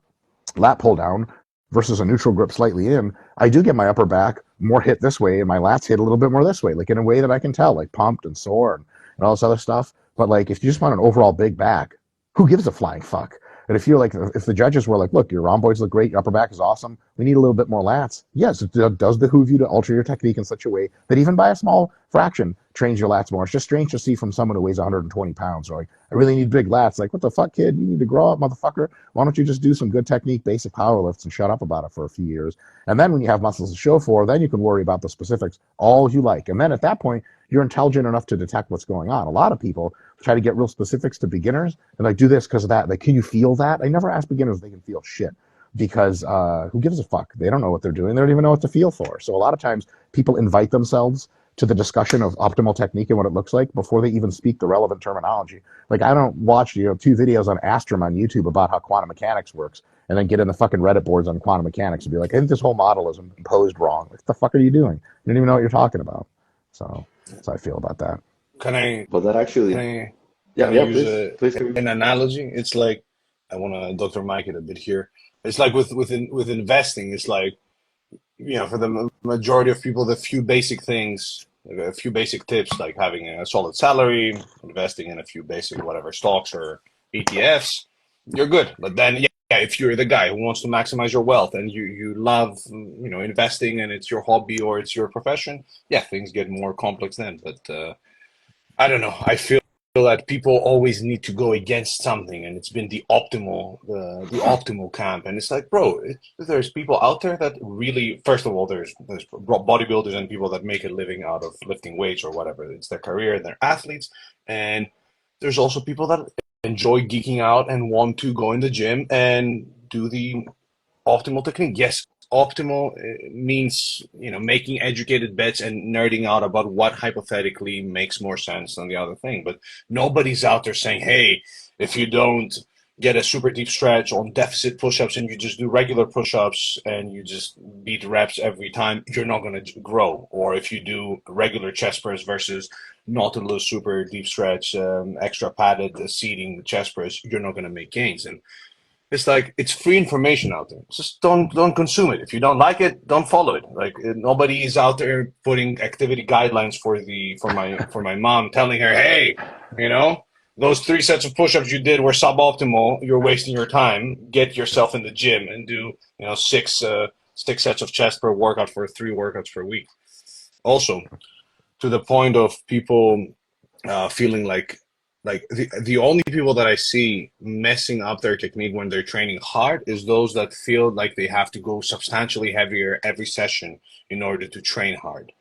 lat pull down versus a neutral grip slightly in, I do get my upper back more hit this way and my lats hit a little bit more this way, like in a way that I can tell, like pumped and sore and all this other stuff. But like if you just want an overall big back, who gives a flying fuck? And if the judges were like, look, your rhomboids look great, your upper back is awesome, we need a little bit more lats. Yes, it does behoove you to alter your technique in such a way that even by a small fraction trains your lats more. It's just strange to see from someone who weighs 120 pounds. Or like, I really need big lats. Like, what the fuck, kid? You need to grow up, motherfucker. Why don't you just do some good technique, basic power lifts, and shut up about it for a few years? And then when you have muscles to show for, then you can worry about the specifics all you like. And then at that point, you're intelligent enough to detect what's going on. A lot of people try to get real specifics to beginners and like do this because of that. Like, can you feel that? I never ask beginners if they can feel shit, because who gives a fuck? They don't know what they're doing. They don't even know what to feel for. So a lot of times people invite themselves to the discussion of optimal technique and what it looks like before they even speak the relevant terminology. Like, I don't watch 2 videos on Astrum on YouTube about how quantum mechanics works and then get in the fucking Reddit boards on quantum mechanics and be like, I think this whole model is imposed wrong. What the fuck are you doing? You don't even know what you're talking about. So that's how I feel about that. Can I But that can actually, I yeah, can I yeah, use please continue. an analogy? It's like, I want to Dr. Mike it a bit here. It's like with investing. It's like, for the majority of people, the few basic things, like a few basic tips, like having a solid salary, investing in a few basic whatever stocks or ETFs, you're good. But then, yeah, if you're the guy who wants to maximize your wealth and you love, investing, and it's your hobby or it's your profession, yeah, things get more complex then. But I don't know. I feel that people always need to go against something, and it's been the optimal camp. And it's like, bro, there's people out there that really, first of all, there's bodybuilders and people that make a living out of lifting weights or whatever. It's their career and they're athletes. And there's also people that enjoy geeking out and want to go in the gym and do the optimal technique. Yes, optimal means making educated bets and nerding out about what hypothetically makes more sense than the other thing. But nobody's out there saying, "Hey, if you don't get a super deep stretch on deficit push-ups and you just do regular push-ups and you just beat reps every time, you're not going to grow." Or if you do regular chest press versus Nautilus super deep stretch, extra padded seating chest press, you're not going to make gains. And it's like, it's free information out there. Just don't consume it. If you don't like it, don't follow it. Like, nobody is out there putting activity guidelines for my mom, telling her, hey, those 3 sets of push-ups you did were suboptimal. You're wasting your time. Get yourself in the gym and do 6 sets of chest per workout for 3 workouts per week. Also, to the point of people feeling like the only people that I see messing up their technique when they're training hard is those that feel like they have to go substantially heavier every session in order to train hard.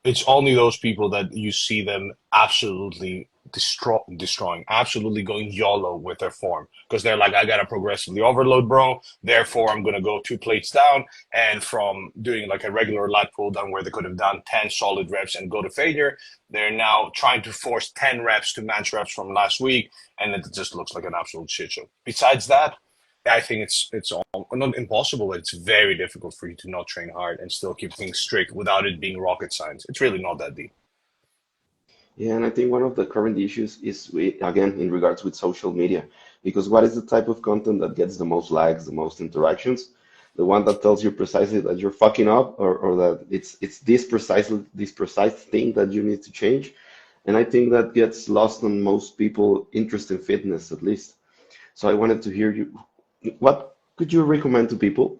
It's only those people that you see them absolutely destroying, absolutely going YOLO with their form, because they're like, I gotta progressively overload, bro. Therefore, I'm gonna go 2 plates down, and from doing like a regular lat pull down where they could have done 10 solid reps and go to failure, they're now trying to force 10 reps to match reps from last week, and it just looks like an absolute shit show. Besides that, I think it's all, not impossible, but it's very difficult for you to not train hard and still keep things strict without it being rocket science. It's really not that deep. Yeah, and I think one of the current issues is again in regards with social media, because what is the type of content that gets the most likes, the most interactions? The one that tells you precisely that you're fucking up, or that it's this precise thing that you need to change. And I think that gets lost on most people interested in fitness, at least. So I wanted to hear you. What could you recommend to people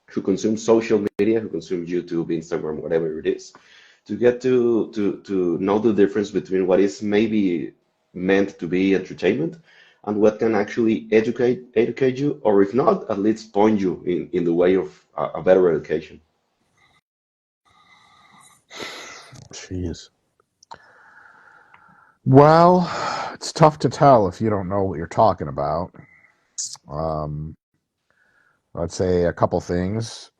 who consume social media, who consume YouTube, Instagram, whatever it is, to get to know the difference between what is maybe meant to be entertainment and what can actually educate you, or if not, at least point you in the way of a better education. Jeez. Well, it's tough to tell if you don't know what you're talking about. Um, I'd say a couple things.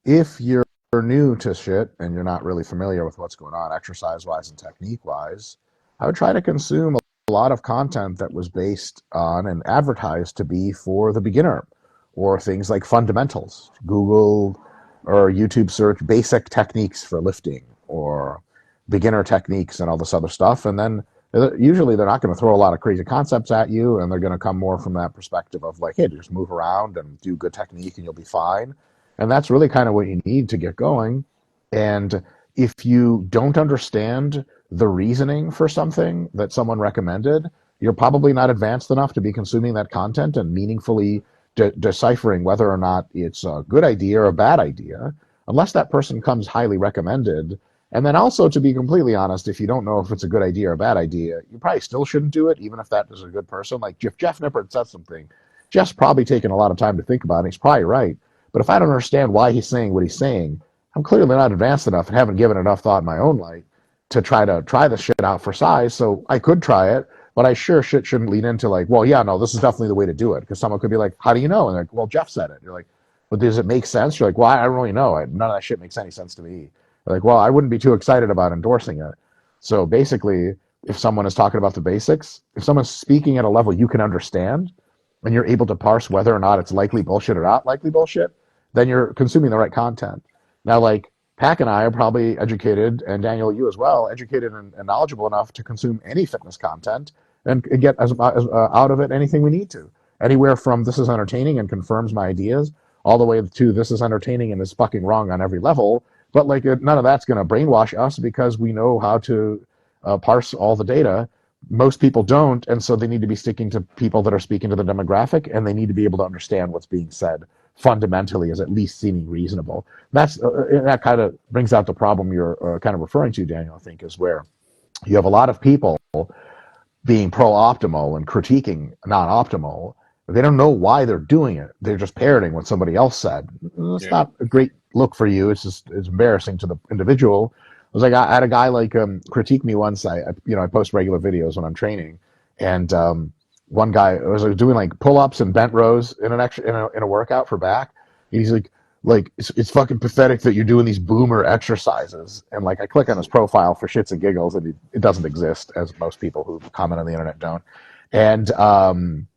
If you're new to shit and you're not really familiar with what's going on exercise wise and technique wise, I would try to consume a lot of content that was based on and advertised to be for the beginner, or things like fundamentals. Google or YouTube search basic techniques for lifting or beginner techniques and all this other stuff. And then usually they're not going to throw a lot of crazy concepts at you, and they're going to come more from that perspective of like, hey, just move around and do good technique and you'll be fine. And that's really kind of what you need to get going. And if you don't understand the reasoning for something that someone recommended, you're probably not advanced enough to be consuming that content and meaningfully deciphering whether or not it's a good idea or a bad idea, unless that person comes highly recommended. And then also, to be completely honest, if you don't know if it's a good idea or a bad idea, you probably still shouldn't do it, even if that is a good person. Like if Jeff Nippert says something, Jeff's probably taken a lot of time to think about it. He's probably right. But if I don't understand why he's saying what he's saying, I'm clearly not advanced enough and haven't given enough thought in my own life to try this shit out for size. So I could try it, but I sure shouldn't lean into like, well, yeah, no, this is definitely the way to do it. Because someone could be like, how do you know? And they're like, well, Jeff said it. You're like, but does it make sense? You're like, well, I don't really know. None of that shit makes any sense to me. They're like, well, I wouldn't be too excited about endorsing it. So basically, if someone is talking about the basics, if someone's speaking at a level you can understand, and you're able to parse whether or not it's likely bullshit or not likely bullshit, then you're consuming the right content. Now, like Pack and I are probably educated, and Daniel, you as well, educated and knowledgeable enough to consume any fitness content and get as out of it anything we need to. Anywhere from this is entertaining and confirms my ideas, all the way to this is entertaining and is fucking wrong on every level. But like none of that's going to brainwash us because we know how to parse all the data. Most people don't, and so they need to be sticking to people that are speaking to the demographic, and they need to be able to understand what's being said fundamentally as at least seeming reasonable. That kind of brings out the problem you're kind of referring to, Daniel. I think is where you have a lot of people being pro-optimal and critiquing non-optimal. They don't know why they're doing it. They're just parroting what somebody else said. It's Yeah. not a great look for you. It's embarrassing to the individual. I was like, I had a guy like critique me once. I post regular videos when I'm training, and one guy was like, doing like pull-ups and bent rows in in a workout for back. And he's like it's fucking pathetic that you're doing these boomer exercises. And like I click on his profile for shits and giggles, and it doesn't exist, as most people who comment on the internet don't. And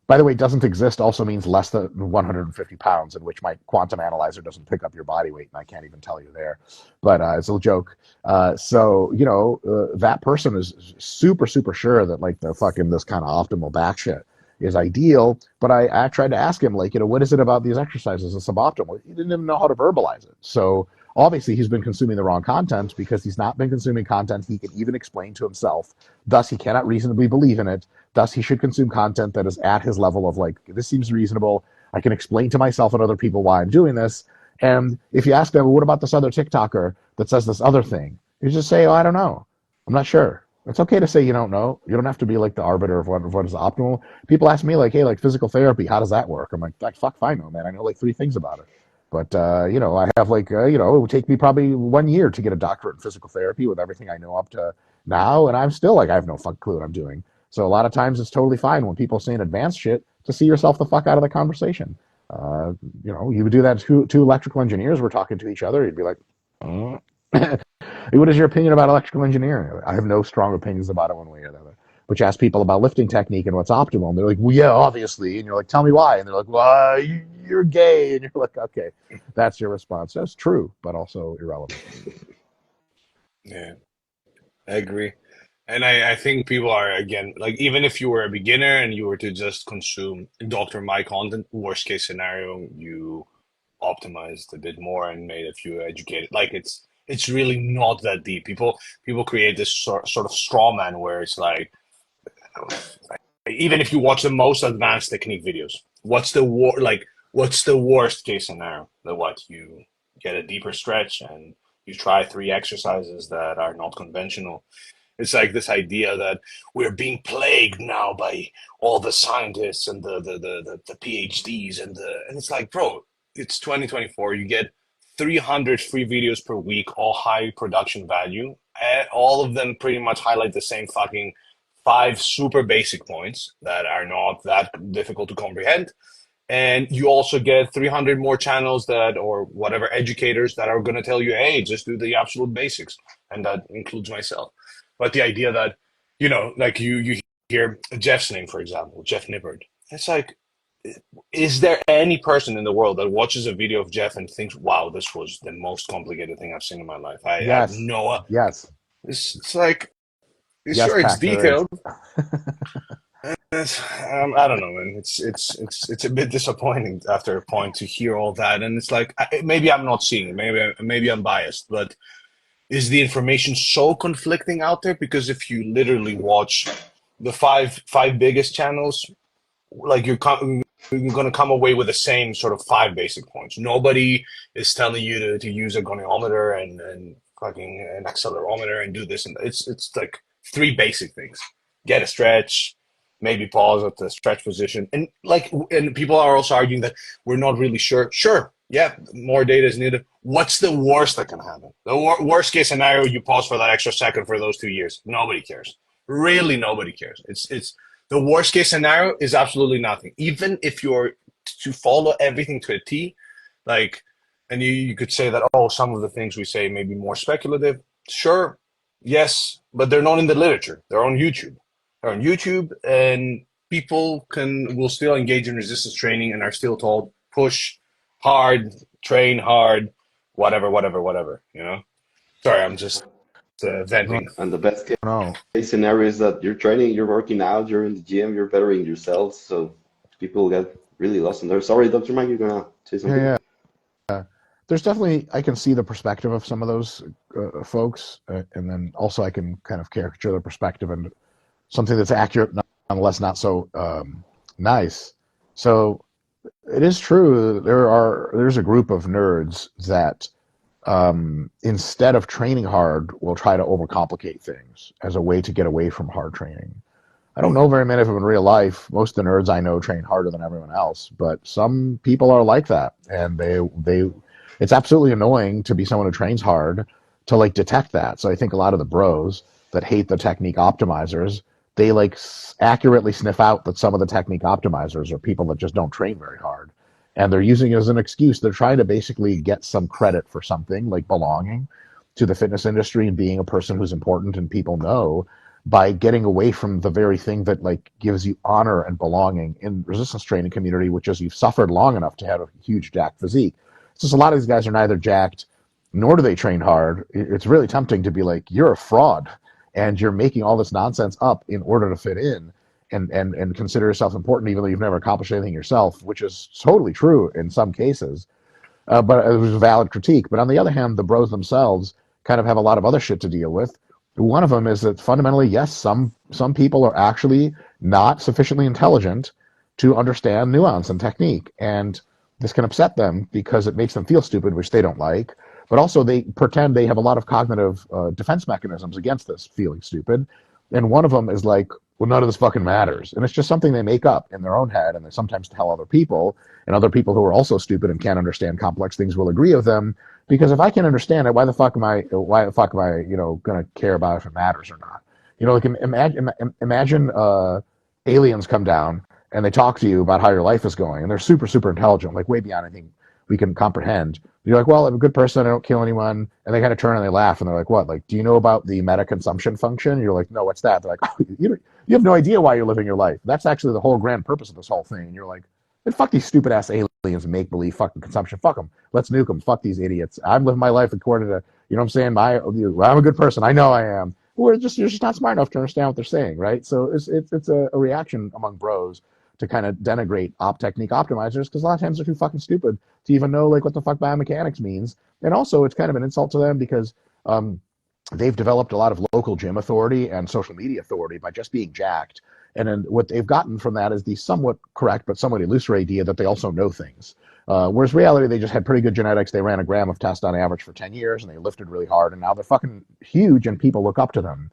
by the way, doesn't exist also means less than 150 pounds, in which my quantum analyzer doesn't pick up your body weight, and I can't even tell you there. But it's a joke. That person is super, super sure that like the fucking this kind of optimal back shit is ideal. But I tried to ask him, like, what is it about these exercises that's suboptimal? He didn't even know how to verbalize it. So obviously he's been consuming the wrong content because he's not been consuming content he can even explain to himself. Thus, he cannot reasonably believe in it. Thus, he should consume content that is at his level of like, this seems reasonable. I can explain to myself and other people why I'm doing this. And if you ask them, well, what about this other TikToker that says this other thing? You just say, oh, I don't know. I'm not sure. It's okay to say you don't know. You don't have to be like the arbiter of what is optimal. People ask me like, hey, like physical therapy, how does that work? I'm like fuck, fine, no, man. I know like 3 things about it. But I have like it would take me probably 1 year to get a doctorate in physical therapy with everything I know up to now, and I'm still like I have no fuck clue what I'm doing. So a lot of times it's totally fine when people saying advanced shit to see yourself the fuck out of the conversation. You would do that to two electrical engineers were talking to each other. You'd be like, what is your opinion about electrical engineering? I have no strong opinions about it one way or the other. But you ask people about lifting technique and what's optimal, and they're like, well, yeah, obviously. And you're like, tell me why. And they're like, well, you're gay. And you're like, okay, that's your response. That's true, but also irrelevant. Yeah, I agree. And I think people are, again, like, even if you were a beginner and you were to just consume Dr. My content, worst case scenario, you optimized a bit more and made a few educated. Like, it's really not that deep. People create this sort of straw man where it's like, even if you watch the most advanced technique videos, what's the worst case scenario? That what you get a deeper stretch and you try three exercises that are not conventional. It's like this idea that we're being plagued now by all the scientists and the PhDs and it's like, bro, it's 2024. You get 300 free videos per week, all high production value. And all of them pretty much highlight the same fucking five super basic points that are not that difficult to comprehend. And you also get 300 more channels that, or whatever, educators that are going to tell you, hey, just do the absolute basics. And that includes myself. But the idea that, like you hear Jeff's name, for example, Jeff Nippard. It's like, is there any person in the world that watches a video of Jeff and thinks, wow, this was the most complicated thing I've seen in my life? I have Yes, no, yes, it's like, yes, sure, it's Pack, there is. detailed. I don't know, man. It's a bit disappointing after a point to hear all that, and it's like, maybe I'm not seeing it. Maybe I'm biased, but is the information so conflicting out there? Because if you literally watch the five biggest channels, like you're gonna come away with the same sort of five basic points. Nobody is telling you to use a goniometer and fucking an accelerometer and do this, and it's like three basic things: get a stretch, maybe pause at the stretch position, and people are also arguing that we're not really sure. Sure, yeah, more data is needed. What's the worst that can happen? The worst case scenario, you pause for that extra second for those 2 years. Nobody cares. Really, nobody cares. It's the worst case scenario is absolutely nothing. Even if you're to follow everything to a T, like, and you could say that, oh, some of the things we say may be more speculative. Sure, yes, but they're not in the literature. They're on YouTube. They're on YouTube, and people will still engage in resistance training and are still told push hard, train hard, whatever, whatever, whatever. Sorry, I'm just No, venting. And the best no. case scenario is that you're training, you're working out, you're in the gym, you're bettering yourself. So people get really lost in there. Sorry, Dr. Mike, you're gonna say something? Yeah, yeah. There's definitely, I can see the perspective of some of those folks, and then also I can kind of caricature their perspective and something that's accurate, nonetheless not so nice. So it is true. There's a group of nerds that instead of training hard, will try to overcomplicate things as a way to get away from hard training. I don't know very many of them in real life. Most of the nerds I know train harder than everyone else, but some people are like that, and it's absolutely annoying to be someone who trains hard to like detect that. So I think a lot of the bros that hate the technique optimizers, they like accurately sniff out that some of the technique optimizers are people that just don't train very hard, and they're using it as an excuse. They're trying to basically get some credit for something like belonging to the fitness industry and being a person who's important and people know, by getting away from the very thing that like gives you honor and belonging in resistance training community, which is you've suffered long enough to have a huge jacked physique. Since a lot of these guys are neither jacked nor do they train hard, it's really tempting to be like, you're a fraud and you're making all this nonsense up in order to fit in and consider yourself important even though you've never accomplished anything yourself, which is totally true in some cases. But it was a valid critique. But on the other hand, the bros themselves kind of have a lot of other shit to deal with. One of them is that fundamentally, yes, some people are actually not sufficiently intelligent to understand nuance and technique, and this can upset them because it makes them feel stupid, which they don't like. But also, they pretend they have a lot of cognitive defense mechanisms against this feeling stupid, and one of them is like, well, none of this fucking matters, and it's just something they make up in their own head, and they sometimes tell other people, and other people who are also stupid and can't understand complex things will agree with them, because if I can understand it, why the fuck am I going to care about if it matters or not? Like imagine aliens come down and they talk to you about how your life is going, and they're super super intelligent, like way beyond anything we can comprehend. You're like, well, I'm a good person, I don't kill anyone, and they kind of turn and they laugh and they're like, what? Like, do you know about the meta consumption function? And you're like, no, what's that? They're like, oh, you have no idea why you're living your life. That's actually the whole grand purpose of this whole thing. And you're like, fuck these stupid ass aliens and make believe fucking consumption. Fuck them. Let's nuke them. Fuck these idiots. I'm living my life according to, you know what I'm saying? I'm a good person. I know I am. who are just, you're just not smart enough to understand what they're saying, right? So it's a reaction among bros to kind of denigrate technique optimizers, because a lot of times they're too fucking stupid to even know like what the fuck biomechanics means. And also it's kind of an insult to them because um, they've developed a lot of local gym authority and social media authority by just being jacked. And then what they've gotten from that is the somewhat correct but somewhat illusory idea that they also know things. Whereas reality, they just had pretty good genetics. They ran a gram of test on average for 10 years and they lifted really hard. And now they're fucking huge and people look up to them.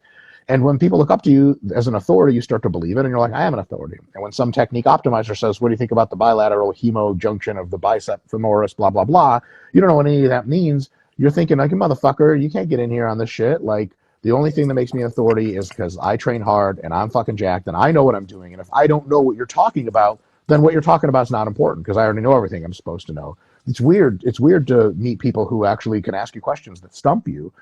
And when people look up to you as an authority, you start to believe it, and you're like, I am an authority. And when some technique optimizer says, what do you think about the bilateral hemo junction of the bicep femoris, blah, blah, blah, you don't know what any of that means. You're thinking, like, motherfucker, you can't get in here on this shit. Like, the only thing that makes me an authority is because I train hard and I'm fucking jacked and I know what I'm doing. And if I don't know what you're talking about, then what you're talking about is not important because I already know everything I'm supposed to know. It's weird. It's weird to meet people who actually can ask you questions that stump you.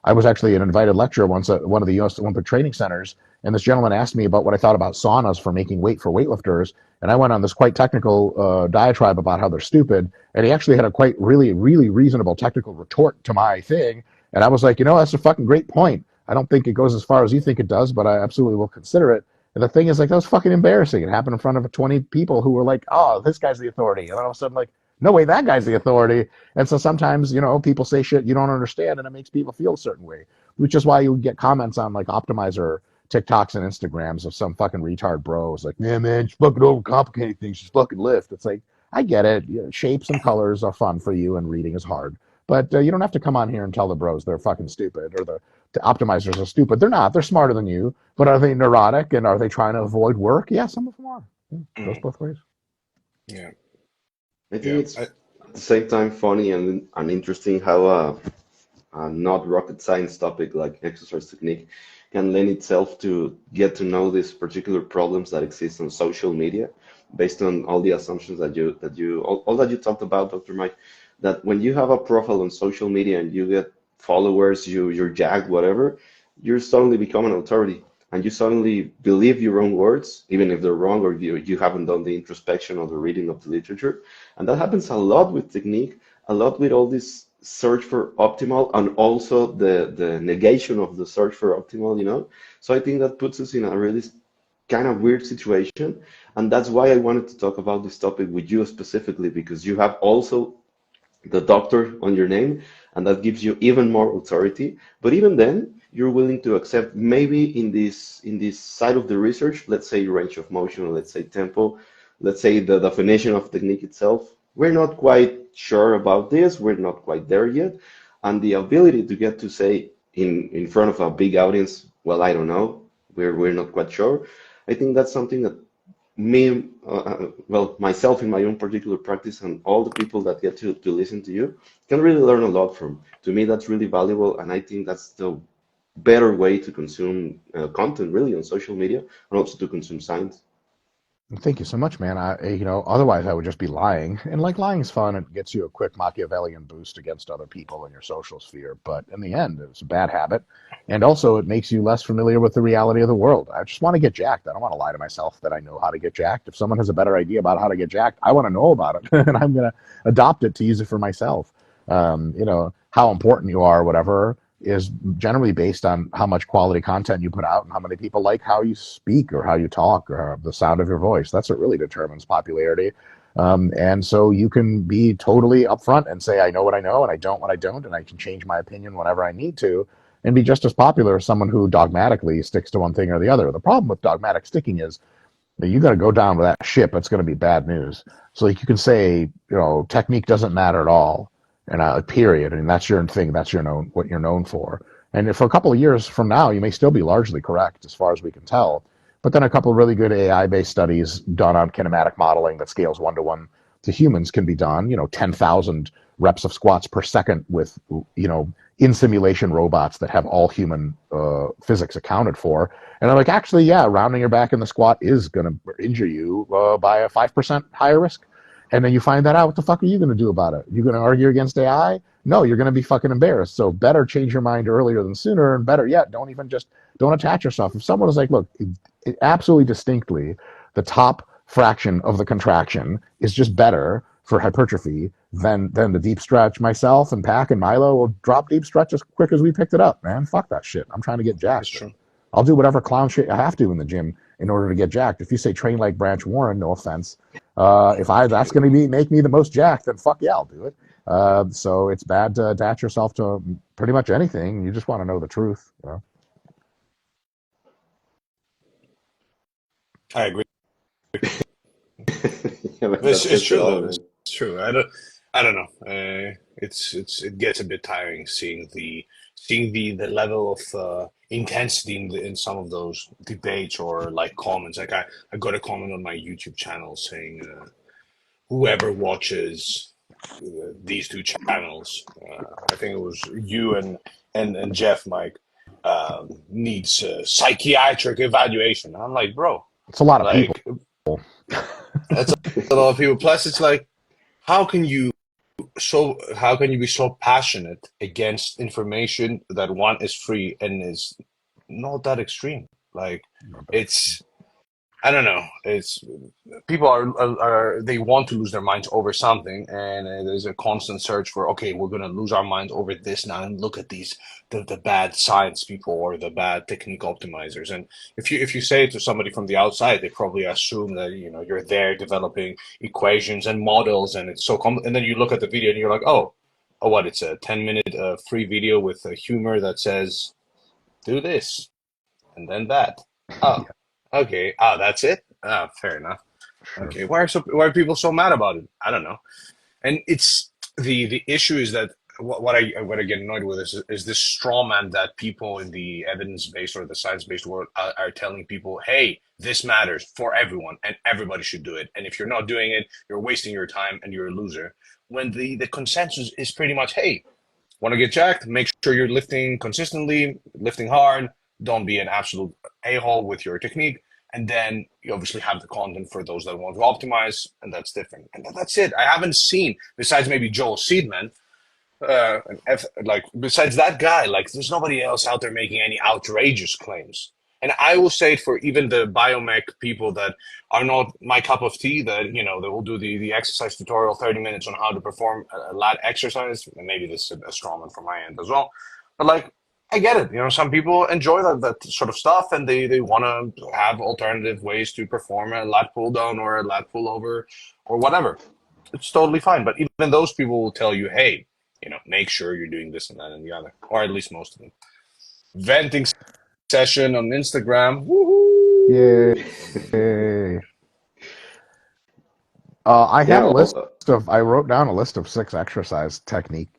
I was actually an invited lecturer once at one of the U.S. Olympic training centers, and this gentleman asked me about what I thought about saunas for making weight for weightlifters, and I went on this quite technical diatribe about how they're stupid, and he actually had a quite really, really reasonable technical retort to my thing, and I was like, that's a fucking great point. I don't think it goes as far as you think it does, but I absolutely will consider it. And the thing is, like, that was fucking embarrassing. It happened in front of 20 people who were like, oh, this guy's the authority. And then all of a sudden, like, no way, that guy's the authority. And so sometimes, people say shit you don't understand and it makes people feel a certain way, which is why you get comments on like optimizer TikToks and Instagrams of some fucking retard bros like, man, just fucking overcomplicate things, just fucking lift. It's like, I get it. Shapes and colors are fun for you and reading is hard. But you don't have to come on here and tell the bros they're fucking stupid or the optimizers are stupid. They're not. They're smarter than you. But are they neurotic and are they trying to avoid work? Yeah, some of them are. Yeah, goes both ways. Yeah. I think it's at the same time funny and interesting how a not rocket science topic like exercise technique can lend itself to get to know these particular problems that exist on social media based on all the assumptions all that you talked about, Dr. Mike, that when you have a profile on social media and you get followers, you're jacked, whatever, you're suddenly become an authority and you suddenly believe your own words, even if they're wrong or you haven't done the introspection or the reading of the literature. And that happens a lot with technique, a lot with all this search for optimal and also the negation of the search for optimal. So I think that puts us in a really kind of weird situation. And that's why I wanted to talk about this topic with you specifically, because you have also the doctor on your name, and that gives you even more authority. But even then, you're willing to accept maybe in this side of the research, let's say range of motion, or let's say tempo, let's say the definition of technique itself. We're not quite sure about this. We're not quite there yet. And the ability to get to say in front of a big audience, well, I don't know, we're not quite sure. I think that's something that myself in my own particular practice and all the people that get to listen to you can really learn a lot from. To me, that's really valuable. And I think that's the better way to consume content really on social media and also to consume science. Thank you so much, man. Otherwise I would just be lying. And like lying is fun. It gets you a quick Machiavellian boost against other people in your social sphere. But in the end, it's a bad habit. And also it makes you less familiar with the reality of the world. I just want to get jacked. I don't want to lie to myself that I know how to get jacked. If someone has a better idea about how to get jacked, I want to know about it. And I'm going to adopt it to use it for myself. How important you are, whatever, is generally based on how much quality content you put out and how many people like how you speak or how you talk or the sound of your voice. That's what really determines popularity. And so you can be totally upfront and say, I know what I know and I don't what I don't, and I can change my opinion whenever I need to and be just as popular as someone who dogmatically sticks to one thing or the other. The problem with dogmatic sticking is that you got to go down with that ship. It's going to be bad news. So like you can say, technique doesn't matter at all. And period. And that's your thing. That's what you're known for. And if for a couple of years from now, you may still be largely correct as far as we can tell. But then a couple of really good AI-based studies done on kinematic modeling that scales 1-to-1 to humans can be done. 10,000 reps of squats per second with, in simulation robots that have all human physics accounted for. And I'm like, actually, yeah, rounding your back in the squat is going to injure you by a 5% higher risk. And then you find that out, what the fuck are you going to do about it? You going to argue against AI? No, you're going to be fucking embarrassed. So better change your mind earlier than sooner, and better yet, don't attach yourself. If someone is like, look, absolutely distinctly, the top fraction of the contraction is just better for hypertrophy, then the deep stretch, myself and Pac and Milo will drop deep stretch as quick as we picked it up, man. Fuck that shit. I'm trying to get It's jacked. true. I'll do whatever clown shit I have to in the gym in order to get jacked. If you say train like Branch Warren, no offense, if that's going to make me the most jacked, then fuck yeah, I'll do it. So it's bad to attach yourself to pretty much anything. You just want to know the truth, you know? I agree. Yeah, man, It's, that it's says it true all, though. man. It's true. I don't know. It gets a bit tiring seeing the level of intensity in some of those debates or like comments. Like I got a comment on my YouTube channel saying whoever watches these two channels, I think it was you and Jeff, Mike, needs psychiatric evaluation. I'm like, bro, It's a lot of people. like that's a lot of people. Plus, it's like, how can you how can you be so passionate against information that one is free and is not that extreme? Like, it's I don't know. It's people are they want to lose their minds over something, and there's a constant search for okay, we're gonna lose our minds over this now, and look at these the bad science people or the bad technique optimizers. And if you say it to somebody from the outside, they probably assume that you're there developing equations and models, and it's so and then you look at the video and you're like, oh, what? It's a 10-minute free video with a humor that says do this and then that. Oh, Yeah, okay. Oh, that's it. Ah, fair enough. sure. Okay. Why are people so mad about it? I don't know. And it's the issue is that what I get annoyed with is this straw man that people in the evidence based or the science based world are telling people, hey, this matters for everyone and everybody should do it. And if you're not doing it, you're wasting your time and you're a loser. When the consensus is pretty much, hey, want to get jacked? Make sure you're lifting consistently, lifting hard. Don't be an absolute a-hole with your technique. And then you obviously have the content for those that want to optimize, and that's different. And that's it. I haven't seen, besides maybe Joel Seedman, like besides that guy, like there's nobody else out there making any outrageous claims. And I will say it for even the biomech people that are not my cup of tea, that they will do the exercise tutorial 30 minutes on how to perform a lat exercise. And maybe this is a strong one from my end as well. But like I get it. Some people enjoy that sort of stuff and they want to have alternative ways to perform a lat pull down or a lat pull over or whatever. It's totally fine. But even those people will tell you, hey, make sure you're doing this and that and the other, or at least most of them. Venting session on Instagram. Woohoo! Yay. Yeah, I wrote down a list of 6 exercise technique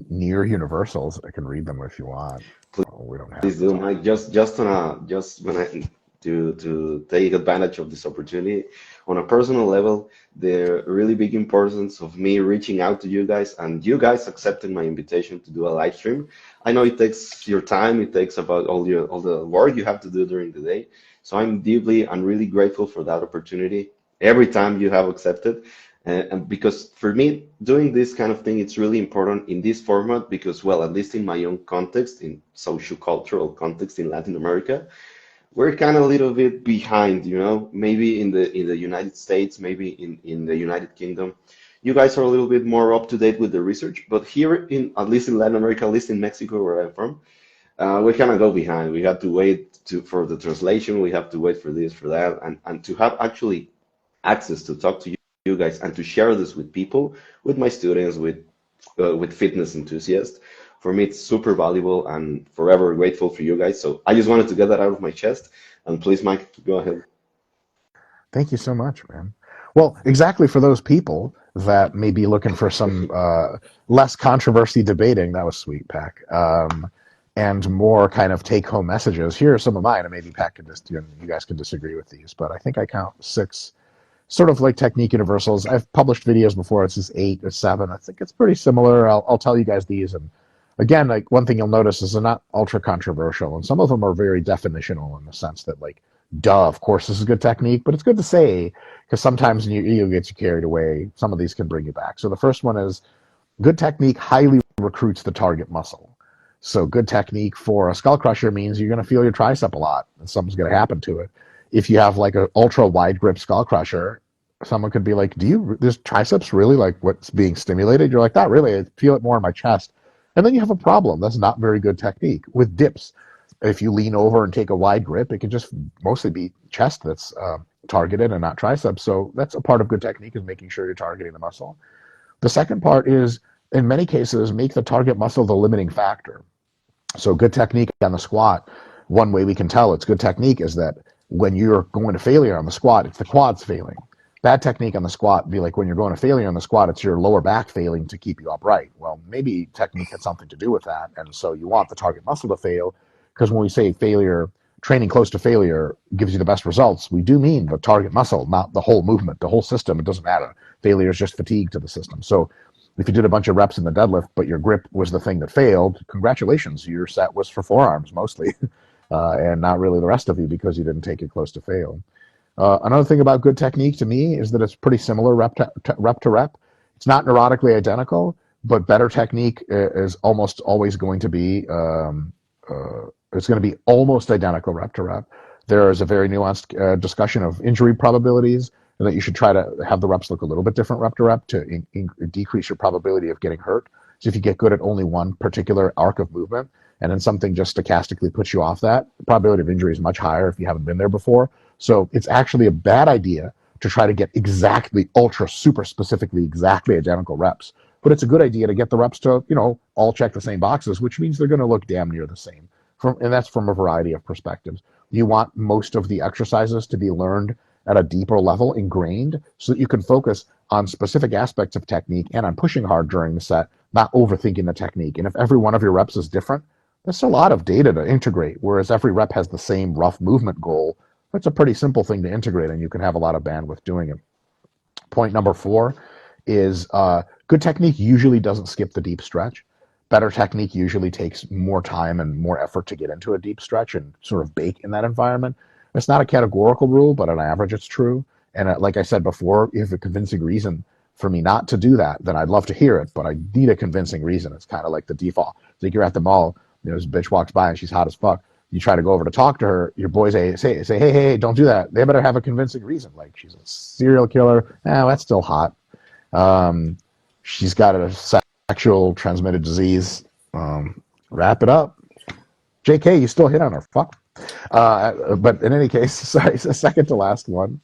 near universals. I can read them if you want. We don't have please to do, talk. Mike. Just when I to take advantage of this opportunity on a personal level, the really big importance of me reaching out to you guys and you guys accepting my invitation to do a live stream. I know it takes your time, it takes about all the work you have to do during the day. So I'm deeply and really grateful for that opportunity every time you have accepted. And because for me, doing this kind of thing, it's really important in this format because, well, at least in my own context, in social cultural context in Latin America, we're kind of a little bit behind, maybe in the United States, maybe in the United Kingdom. You guys are a little bit more up to date with the research, but here in at least in Latin America, at least in Mexico, where I'm from, we kind of go behind. We have to wait for the translation. We have to wait for this, for that, and to have actually access to talk to you guys and to share this with people, with my students, with fitness enthusiasts. For me, it's super valuable and forever grateful for you guys. So I just wanted to get that out of my chest. And please, Mike, go ahead. Thank you so much, man. Well, exactly for those people that may be looking for some less controversy debating, that was sweet, Pac, and more kind of take-home messages. Here are some of mine, and maybe Pac can just, you guys can disagree with these, but I think I count 6 sort of like technique universals. I've published videos before. It's just 8 or 7. I think it's pretty similar. I'll tell you guys these. And again, like one thing you'll notice is they're not ultra controversial, and some of them are very definitional in the sense that like, duh, of course this is good technique, but it's good to say because sometimes your ego gets you carried away. Some of these can bring you back. So the first one is good technique highly recruits the target muscle. So good technique for a skull crusher means you're going to feel your tricep a lot and something's going to happen to it. If you have like an ultra wide grip skull crusher, someone could be like, this triceps really like what's being stimulated? You're like, not really. I feel it more in my chest. And then you have a problem. That's not very good technique. With dips, if you lean over and take a wide grip, it can just mostly be chest that's targeted and not triceps. So that's a part of good technique, is making sure you're targeting the muscle. The second part is, in many cases, make the target muscle the limiting factor. So good technique on the squat, one way we can tell it's good technique is that when you're going to failure on the squat, it's the quads failing. Bad technique on the squat would be like when you're going to failure on the squat, it's your lower back failing to keep you upright. Well, maybe technique had something to do with that. And so you want the target muscle to fail, because when we say failure, training close to failure gives you the best results, we do mean the target muscle, not the whole movement, the whole system. It doesn't matter. Failure is just fatigue to the system. So if you did a bunch of reps in the deadlift, but your grip was the thing that failed, congratulations, your set was for forearms mostly, and not really the rest of you, because you didn't take it close to fail. Another thing about good technique to me is that it's pretty similar rep to rep. It's not neurotically identical, but better technique is almost always going to be it's going to be almost identical rep to rep. There is a very nuanced discussion of injury probabilities, and that you should try to have the reps look a little bit different rep to rep to decrease your probability of getting hurt. So if you get good at only one particular arc of movement, and then something just stochastically puts you off that, the probability of injury is much higher if you haven't been there before. So it's actually a bad idea to try to get exactly, ultra, super specifically, exactly identical reps. But it's a good idea to get the reps to, all check the same boxes, which means they're going to look damn near the same. And that's from a variety of perspectives. You want most of the exercises to be learned at a deeper level, ingrained, so that you can focus on specific aspects of technique and on pushing hard during the set, not overthinking the technique. And if every one of your reps is different, that's a lot of data to integrate, whereas every rep has the same rough movement goal. That's a pretty simple thing to integrate, and you can have a lot of bandwidth doing it. Point number 4 is good technique usually doesn't skip the deep stretch. Better technique usually takes more time and more effort to get into a deep stretch and sort of bake in that environment. It's not a categorical rule, but on average it's true. And like I said before, if you have a convincing reason for me not to do that, then I'd love to hear it, but I need a convincing reason. It's kind of like the default. It's like you're at the mall, this bitch walks by and she's hot as fuck. You try to go over to talk to her, your boys say, hey, don't do that. They better have a convincing reason. Like, she's a serial killer. That's still hot. She's got a sexual transmitted disease. Wrap it up. JK, you still hit on her. Fuck. But in any case, sorry, the second to last one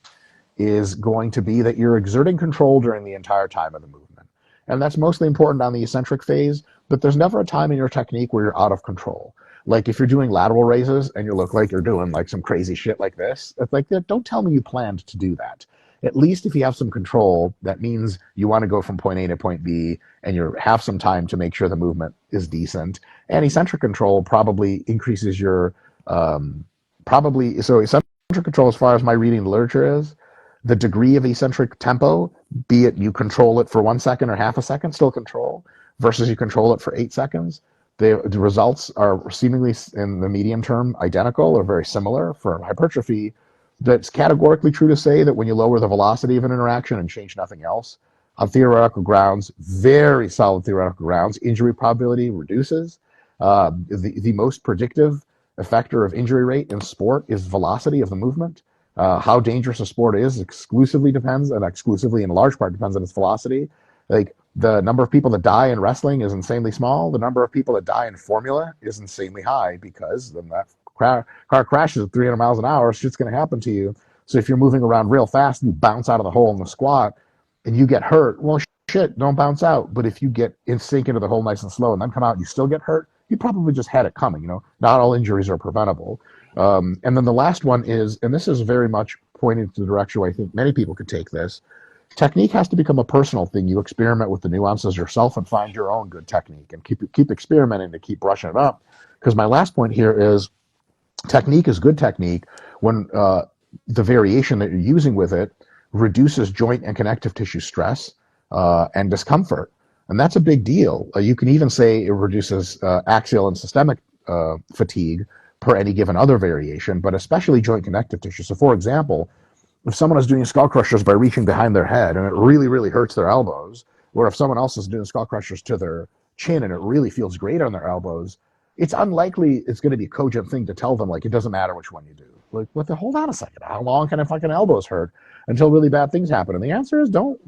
is going to be that you're exerting control during the entire time of the movement. And that's mostly important on the eccentric phase, but there's never a time in your technique where you're out of control. Like if you're doing lateral raises and you look like you're doing like some crazy shit like this, it's like, don't tell me you planned to do that. At least if you have some control, that means you want to go from point A to point B, and you have some time to make sure the movement is decent. And eccentric control probably increases your, so eccentric control, as far as my reading the literature is, the degree of eccentric tempo, be it you control it for 1 second or half a second, still control, versus you control it for 8 seconds. The results are seemingly, in the medium term, identical or very similar for hypertrophy. That's categorically true to say that when you lower the velocity of an interaction and change nothing else, on theoretical grounds, very solid theoretical grounds, injury probability reduces. The most predictive effector of injury rate in sport is velocity of the movement. How dangerous a sport is exclusively depends, and exclusively in large part depends on its velocity. Like, the number of people that die in wrestling is insanely small. The number of people that die in formula is insanely high, because then that car crashes at 300 miles an hour, shit's going to happen to you. So if you're moving around real fast and you bounce out of the hole in the squat and you get hurt, well, shit, don't bounce out. But if you get in sync into the hole nice and slow and then come out and you still get hurt, you probably just had it coming. Not all injuries are preventable. And then the last one is, and this is very much pointing to the direction where I think many people could take this, technique has to become a personal thing. You experiment with the nuances yourself and find your own good technique, and keep experimenting to keep brushing it up. Because my last point here is, technique is good technique when the variation that you're using with it reduces joint and connective tissue stress and discomfort. And that's a big deal. You can even say it reduces axial and systemic fatigue per any given other variation, but especially joint connective tissue. So for example, if someone is doing skull crushers by reaching behind their head and it really, really hurts their elbows, or if someone else is doing skull crushers to their chin and it really feels great on their elbows, it's unlikely it's going to be a cogent thing to tell them, like, it doesn't matter which one you do. Like, what the, hold on a second. How long can a fucking elbows hurt until really bad things happen? And the answer is don't.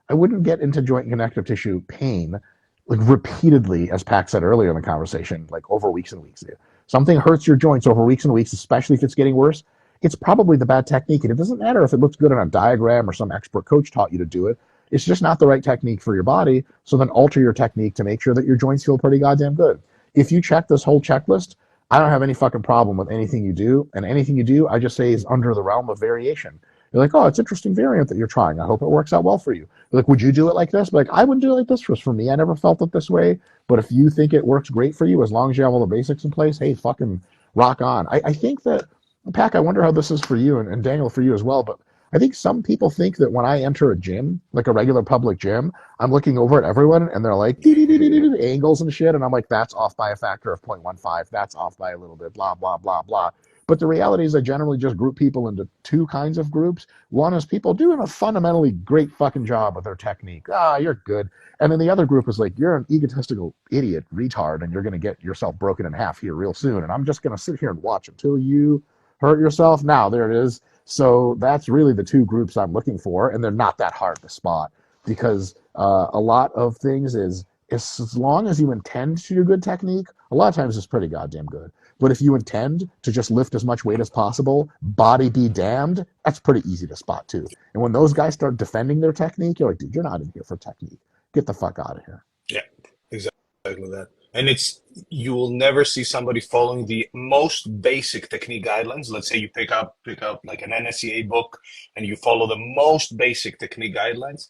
I wouldn't get into joint and connective tissue pain like repeatedly, as Pac said earlier in the conversation, like over weeks and weeks. Something hurts your joints over weeks and weeks, especially if it's getting worse. It's probably the bad technique. And it doesn't matter if it looks good on a diagram or some expert coach taught you to do it. It's just not the right technique for your body. So then alter your technique to make sure that your joints feel pretty goddamn good. If you check this whole checklist, I don't have any fucking problem with anything you do. And anything you do, I just say is under the realm of variation. You're like, oh, it's an interesting variant that you're trying. I hope it works out well for you. You're like, would you do it like this? Like, I wouldn't do it like this for me. I never felt it this way. But if you think it works great for you, as long as you have all the basics in place, hey, fucking rock on. I think that, Pac, I wonder how this is for you, and Daniel, for you as well. But I think some people think that when I enter a gym, like a regular public gym, I'm looking over at everyone and they're like, angles and shit. And I'm like, that's off by a factor of 0.15. That's off by a little bit, blah, blah, blah, blah. But the reality is I generally just group people into two kinds of groups. One is people doing a fundamentally great fucking job with their technique. Ah, you're good. And then the other group is like, you're an egotistical idiot, retard, and you're going to get yourself broken in half here real soon. And I'm just going to sit here and watch until you hurt yourself. Now, there it is. So that's really the two groups I'm looking for. And they're not that hard to spot because a lot of things is as long as you intend to do good technique, a lot of times it's pretty goddamn good. But if you intend to just lift as much weight as possible, body be damned, that's pretty easy to spot too. And when those guys start defending their technique, you're like, dude, you're not in here for technique. Get the fuck out of here. Yeah, exactly that. And it's you will never see somebody following the most basic technique guidelines. Let's say you pick up like an NSCA book and you follow the most basic technique guidelines.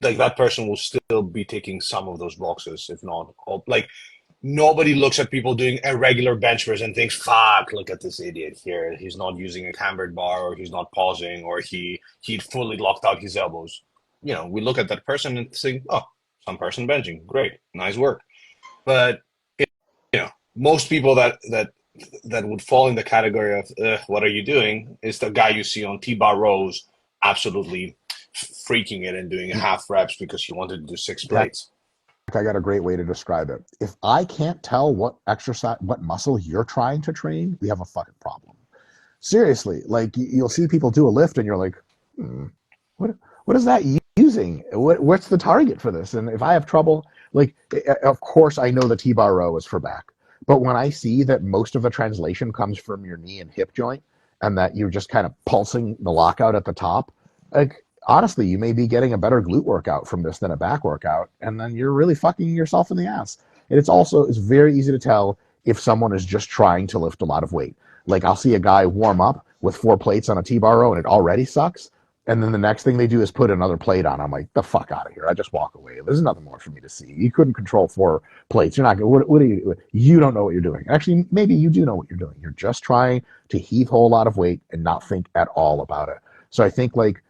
Like that person will still be ticking some of those boxes, if not all. Like nobody looks at people doing irregular bench press and thinks, "Fuck, look at this idiot here. He's not using a cambered bar, or he's not pausing, or he fully locked out his elbows." You know, we look at that person and think, "Oh, some person benching, great, nice work." But you know, most people that would fall in the category of "What are you doing?" is the guy you see on T-bar rows, absolutely freaking it and doing half reps because he wanted to do six plates. I got a great way to describe it. If I can't tell what exercise, what muscle you're trying to train, we have a fucking problem. Seriously, like you'll see people do a lift and you're like, what is that using? What's the target for this? And if I have trouble, like, of course I know the T-bar row is for back. But when I see that most of the translation comes from your knee and hip joint and that you're just kind of pulsing the lockout at the top, like, honestly, you may be getting a better glute workout from this than a back workout, and then you're really fucking yourself in the ass. And it's very easy to tell if someone is just trying to lift a lot of weight. Like I'll see a guy warm up with 4 plates on a T-bar row and it already sucks. And then the next thing they do is put another plate on. I'm like, the fuck out of here. I just walk away. There's nothing more for me to see. You couldn't control 4 plates. You're not going what do you don't know what you're doing. Actually, maybe you do know what you're doing. You're just trying to heave a whole lot of weight and not think at all about it. So I think like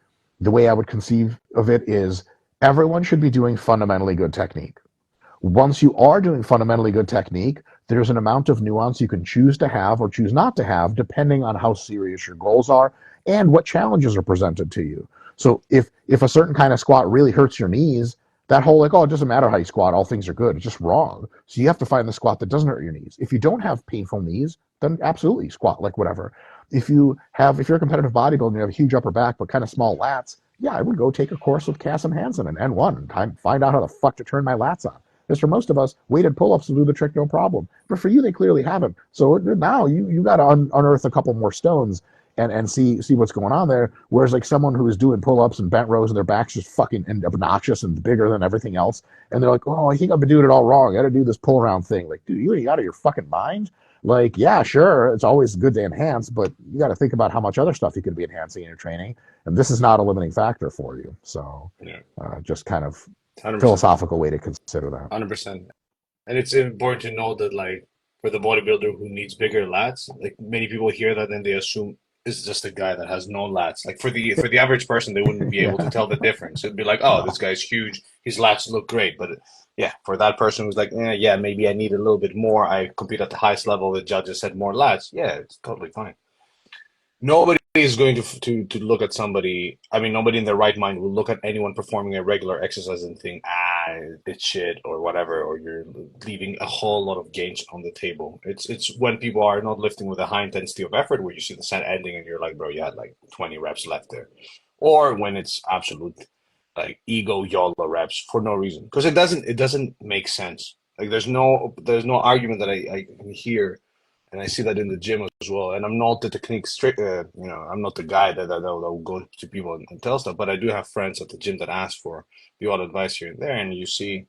the way I would conceive of it is everyone should be doing fundamentally good technique. Once you are doing fundamentally good technique, there's an amount of nuance you can choose to have or choose not to have depending on how serious your goals are and what challenges are presented to you. So if a certain kind of squat really hurts your knees, that whole like, oh, it doesn't matter how you squat, all things are good, it's just wrong. So you have to find the squat that doesn't hurt your knees. If you don't have painful knees, then absolutely squat like whatever. If you're a competitive bodybuilder and you have a huge upper back but kind of small lats, yeah, I would go take a course with Cass and Hansen and N1 and find out how the fuck to turn my lats on. Because for most of us, weighted pull-ups will do the trick no problem. But for you, they clearly haven't. So now you got to unearth a couple more stones and see what's going on there. Whereas like someone who is doing pull-ups and bent rows and their back's just fucking obnoxious and bigger than everything else, and they're like, oh, I think I've been doing it all wrong. I got to do this pull-around thing. Like, dude, you out of your fucking mind? Like, yeah, sure, it's always good to enhance, but you got to think about how much other stuff you could be enhancing in your training, and this is not a limiting factor for you. So, just kind of 100%. Philosophical way to consider that. 100%. And it's important to know that, like, for the bodybuilder who needs bigger lats, like many people hear that and they assume it's just a guy that has no lats. Like for the average person, they wouldn't be able to tell the difference. It'd be like, oh, this guy's huge, his lats look great, but yeah, for that person who's like, yeah, maybe I need a little bit more. I compete at the highest level. The judges said more lats. Yeah, it's totally fine. Nobody is going to look at somebody. I mean, nobody in their right mind will look at anyone performing a regular exercise and think, it's shit or whatever, or you're leaving a whole lot of gains on the table. It's when people are not lifting with a high intensity of effort where you see the set ending and you're like, bro, you had like 20 reps left there. Or when it's absolute like ego YOLO reps for no reason. Because it doesn't make sense. Like there's no argument that I can hear, and I see that in the gym as well. And I'm not the technique strict, I'm not the guy that will go to people and tell stuff. But I do have friends at the gym that ask for the odd advice here and there, and you see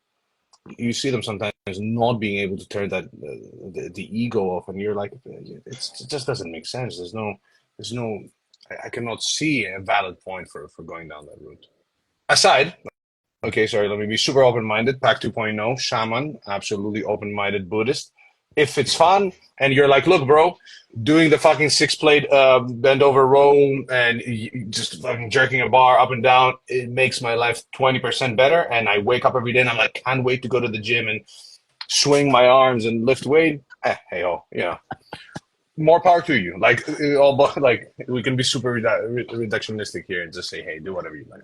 them sometimes not being able to turn that the ego off, and you're like, it just doesn't make sense. There's no, I cannot see a valid point for going down that route. Aside, okay, sorry, let me be super open-minded. Pack 2.0, shaman, absolutely open-minded Buddhist. If it's fun and you're like, look, bro, doing the fucking six-plate bend over row and just fucking jerking a bar up and down, it makes my life 20% better. And I wake up every day and I'm like, can't wait to go to the gym and swing my arms and lift weight. Hey, oh, more power to you. Like, like we can be super reductionistic here and just say, hey, do whatever you like.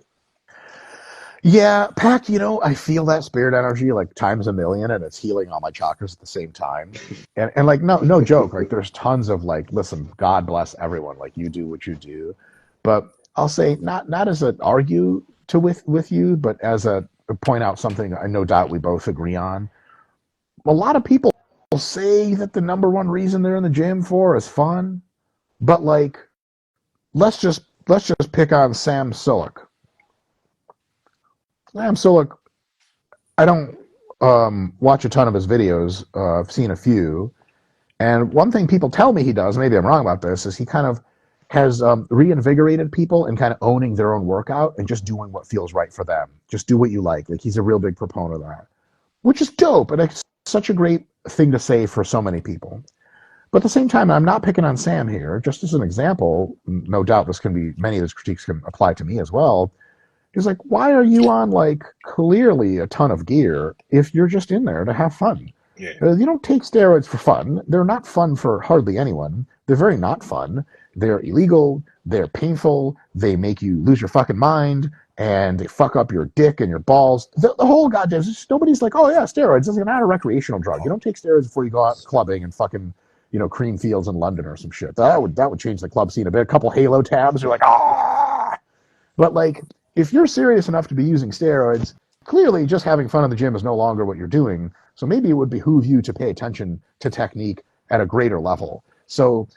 Yeah, Pac, I feel that spirit energy like times a million, and it's healing all my chakras at the same time. And like, no joke, like there's tons of like, listen, God bless everyone, like you do what you do. But I'll say not as an argue to with you, but as a point out something I no doubt we both agree on. A lot of people say that the number one reason they're in the gym for is fun, but like let's just pick on Sam Sulek. Sam Sulek, I don't watch a ton of his videos. I've seen a few, and one thing people tell me he does, maybe I'm wrong about this, is he kind of has reinvigorated people and kind of owning their own workout and just doing what feels right for them. Just do what you like. Like he's a real big proponent of that, which is dope, and it's such a great thing to say for so many people. But at the same time, I'm not picking on Sam here. Just as an example, no doubt many of his critiques can apply to me as well. He's like, why are you on like clearly a ton of gear if you're just in there to have fun? Yeah, You don't take steroids for fun. They're not fun for hardly anyone. They're very not fun. They're illegal. They're painful. They make you lose your fucking mind, and they fuck up your dick and your balls. The whole goddamn. Nobody's like, oh yeah, steroids. It's not a recreational drug. You don't take steroids before you go out clubbing and fucking cream fields in London or some shit. That would change the club scene a bit. A couple Halo tabs. You're like, ah. But like, if you're serious enough to be using steroids, clearly just having fun in the gym is no longer what you're doing. So maybe it would behoove you to pay attention to technique at a greater level. So,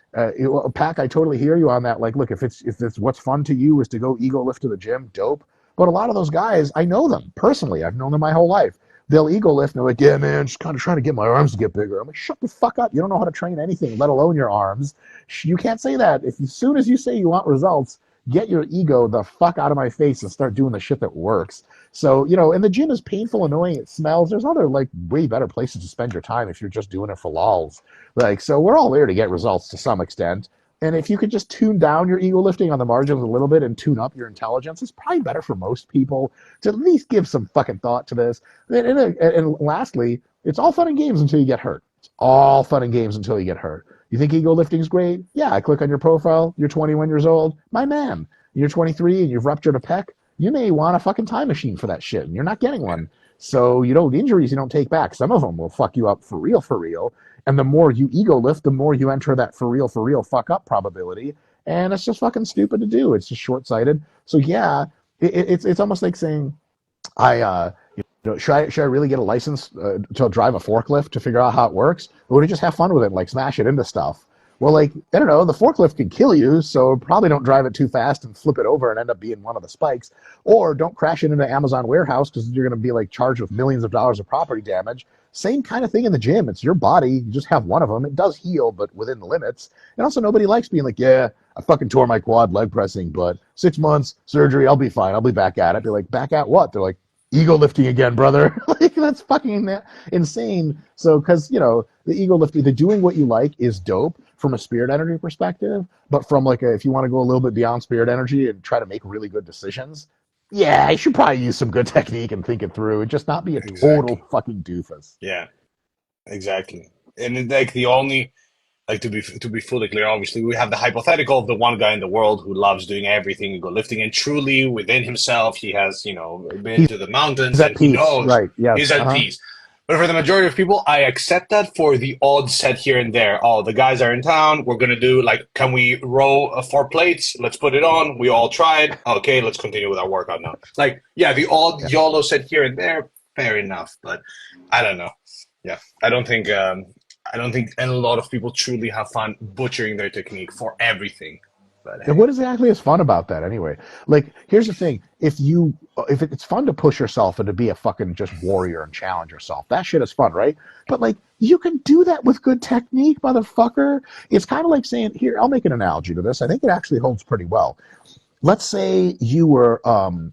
Pac, I totally hear you on that. Like, look, if it's what's fun to you is to go ego lift to the gym, dope. But a lot of those guys, I know them personally. I've known them my whole life. They'll ego lift and they're like, yeah, man, just kind of trying to get my arms to get bigger. I'm like, shut the fuck up. You don't know how to train anything, let alone your arms. You can't say that. As soon as you say you want results, get your ego the fuck out of my face and start doing the shit that works. So, and the gym is painful, annoying, it smells. There's other like way better places to spend your time if you're just doing it for lols. Like, so we're all there to get results to some extent. And if you could just tune down your ego lifting on the margins a little bit and tune up your intelligence, it's probably better for most people to at least give some fucking thought to this. And lastly, it's all fun and games until you get hurt. It's all fun and games until you get hurt. You think ego lifting is great? Yeah, I click on your profile. You're 21 years old. My man. You're 23 and you've ruptured a pec. You may want a fucking time machine for that shit, and you're not getting one. So, injuries you don't take back. Some of them will fuck you up for real, for real. And the more you ego lift, the more you enter that for real fuck up probability. And it's just fucking stupid to do. It's just short sighted. So, yeah, it's almost like saying, should I really get a license to drive a forklift to figure out how it works? Or would I just have fun with it and like smash it into stuff? Well, like, I don't know, the forklift can kill you, so probably don't drive it too fast and flip it over and end up being one of the spikes. Or don't crash it into Amazon warehouse because you're going to be like charged with millions of dollars of property damage. Same kind of thing in the gym. It's your body. You just have one of them. It does heal, but within the limits. And also nobody likes being like, yeah, I fucking tore my quad leg pressing, but 6 months, surgery, I'll be fine. I'll be back at it. Be like, back at what? They're like, ego lifting again, brother. Like, that's fucking insane. So, because, the ego lifting, the doing what you like is dope from a spirit energy perspective, but from like if you want to go a little bit beyond spirit energy and try to make really good decisions, yeah, you should probably use some good technique and think it through and just not be a total exactly. fucking doofus. Yeah, exactly. And like the only like to be fully clear, obviously we have the hypothetical of the one guy in the world who loves doing everything, go lifting, and truly within himself he has, you know, been He's to the mountains at and he peace, knows right? Yes. he's at peace. But for the majority of people, I accept that for the odd set here and there. Oh, the guys are in town. We're gonna do like, can we row 4 plates? Let's put it on. We all tried. Okay, let's continue with our workout now. Like, yeah, the odd Yeah. YOLO set here and there, fair enough. But I don't know. Yeah, I don't think a lot of people truly have fun butchering their technique for everything. But And hey, what exactly is fun about that anyway? Like, here's the thing: if it's fun to push yourself and to be a fucking just warrior and challenge yourself, that shit is fun, right? But like, you can do that with good technique, motherfucker. It's kind of like saying, here, I'll make an analogy to this. I think it actually holds pretty well. Let's say you were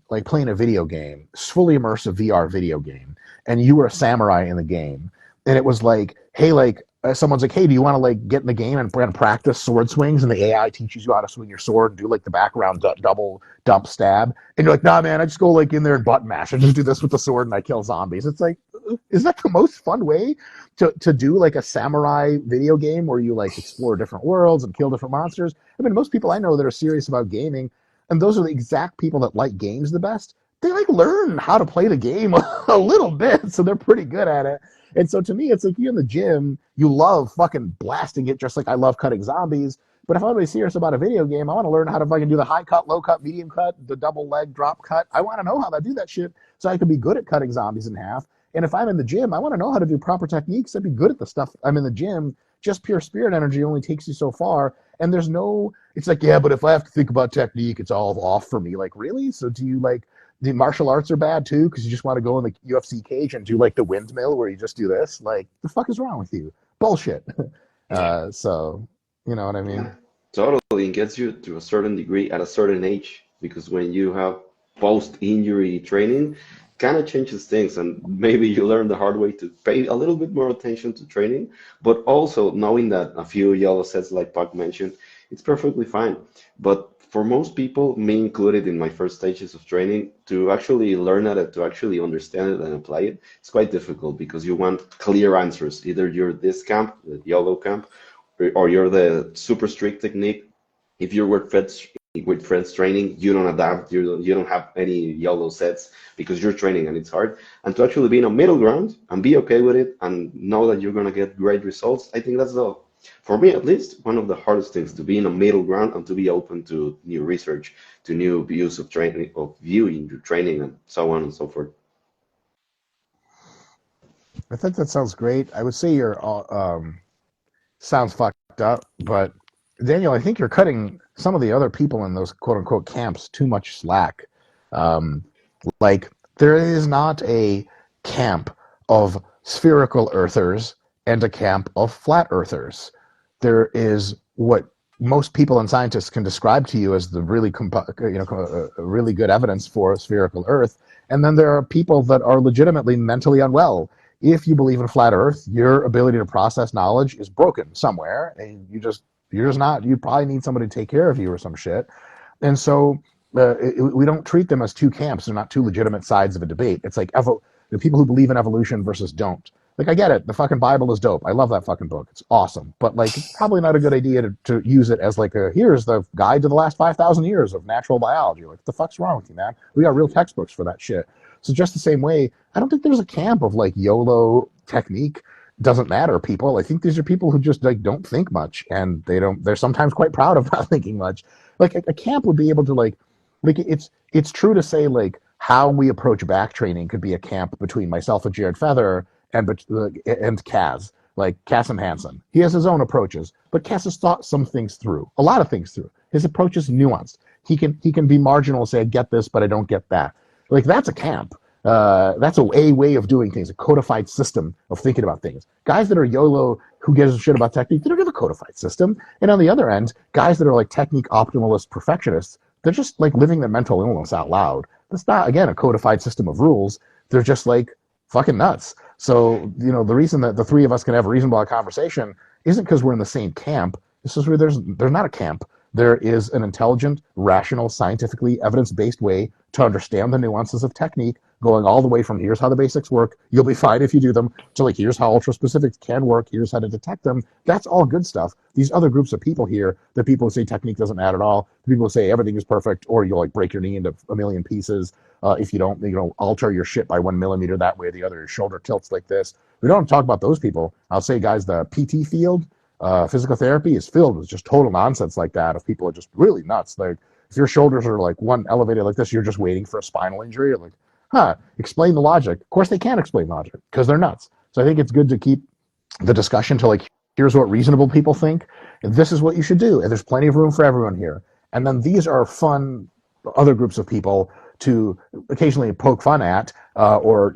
like playing a video game, fully immersive VR video game, and you were a samurai in the game, and it was like, hey, like someone's like, hey, do you want to like get in the game and practice sword swings, and the AI teaches you how to swing your sword and do like the background double dump stab, and you're like, nah, man, I just go like in there and button mash. I just do this with the sword and I kill zombies. It's like, is that the most fun way to do like a samurai video game where you like explore different worlds and kill different monsters? I mean, most people I know that are serious about gaming, and those are the exact people that like games the best, they like learn how to play the game a little bit, so they're pretty good at it. And so to me, it's like, you're in the gym, you love fucking blasting it just like I love cutting zombies. But if I'm really serious about a video game, I want to learn how to fucking do the high cut, low cut, medium cut, the double leg drop cut. I want to know how to do that shit so I can be good at cutting zombies in half. And if I'm in the gym, I want to know how to do proper techniques. I'd be good at the stuff I'm in the gym. Just pure spirit energy only takes you so far. And there's no, it's like, yeah, but if I have to think about technique, it's all off for me. Like, really? So do you like, the martial arts are bad too because you just want to go in the UFC cage and do like the windmill where you just do this? Like, the fuck is wrong with you? Bullshit. yeah, So, you know what I mean? Yeah, totally. It gets you to a certain degree at a certain age because when you have post-injury training, kind of changes things, and maybe you learn the hard way to pay a little bit more attention to training, but also knowing that a few yellow sets, like Puck mentioned, it's perfectly fine. But for most people, me included in my first stages of training, to actually learn at it, to actually understand it and apply it, it's quite difficult because you want clear answers. Either you're this camp, the yellow camp, or you're the super strict technique. If you're with friends training, you don't adapt. You don't have any YOLO sets because you're training and it's hard. And to actually be in a middle ground and be okay with it and know that you're gonna get great results, I think that's the, for me at least, one of the hardest things, to be in a middle ground and to be open to new research, to new views of training, of viewing your training, and so on and so forth. I think that sounds great. I would say you're sounds fucked up, but Daniel, I think you're cutting some of the other people in those quote unquote camps too much slack. Um, like, there is not a camp of spherical earthers and a camp of flat earthers. There is what most people and scientists can describe to you as the really really good evidence for spherical Earth, and then there are people that are legitimately mentally unwell. If you believe in flat Earth, your ability to process knowledge is broken somewhere, and you're just not. You probably need somebody to take care of you or some shit. And so we don't treat them as two camps. They're not two legitimate sides of a debate. It's like the people who believe in evolution versus don't. Like, I get it. The fucking Bible is dope. I love that fucking book. It's awesome. But like, it's probably not a good idea to use it as like here's the guide to the last 5,000 years of natural biology. Like, what the fuck's wrong with you, man? We got real textbooks for that shit. So just the same way, I don't think there's a camp of like YOLO technique doesn't matter people. I think these are people who just like don't think much, and they're sometimes quite proud of not thinking much. Like a camp would be able to like it's true to say like how we approach back training could be a camp between myself and Jared Feather and Kaz, like Cassim Hansen. He has his own approaches, but Kaz has thought some things through, a lot of things through. His approach is nuanced. He can be marginal and say, I get this, but I don't get that. Like, that's a camp. That's a way of doing things, a codified system of thinking about things. Guys that are YOLO, who gives a shit about technique, they don't have a codified system. And on the other end, guys that are like technique optimalist perfectionists, they're just like living their mental illness out loud. That's not, again, a codified system of rules. They're just like fucking nuts. So, the reason that the three of us can have a reasonable conversation isn't because we're in the same camp. It's just where there's not a camp. There is an intelligent, rational, scientifically evidence-based way to understand the nuances of technique going all the way from here's how the basics work, you'll be fine if you do them, to like here's how ultra specifics can work, here's how to detect them. That's all good stuff. These other groups of people here, the people who say technique doesn't matter at all, the people who say everything is perfect, or you'll like break your knee into a million pieces if you don't, alter your shit by 1 millimeter that way or the other, your shoulder tilts like this. We don't talk about those people. I'll say, guys, the PT field, physical therapy is filled with just total nonsense like that. If people are just really nuts, like if your shoulders are like one elevated like this, you're just waiting for a spinal injury. You're like, explain the logic. Of course, they can't explain logic because they're nuts. So I think it's good to keep the discussion to like, here's what reasonable people think, and this is what you should do, and there's plenty of room for everyone here. And then these are fun other groups of people to occasionally poke fun at, or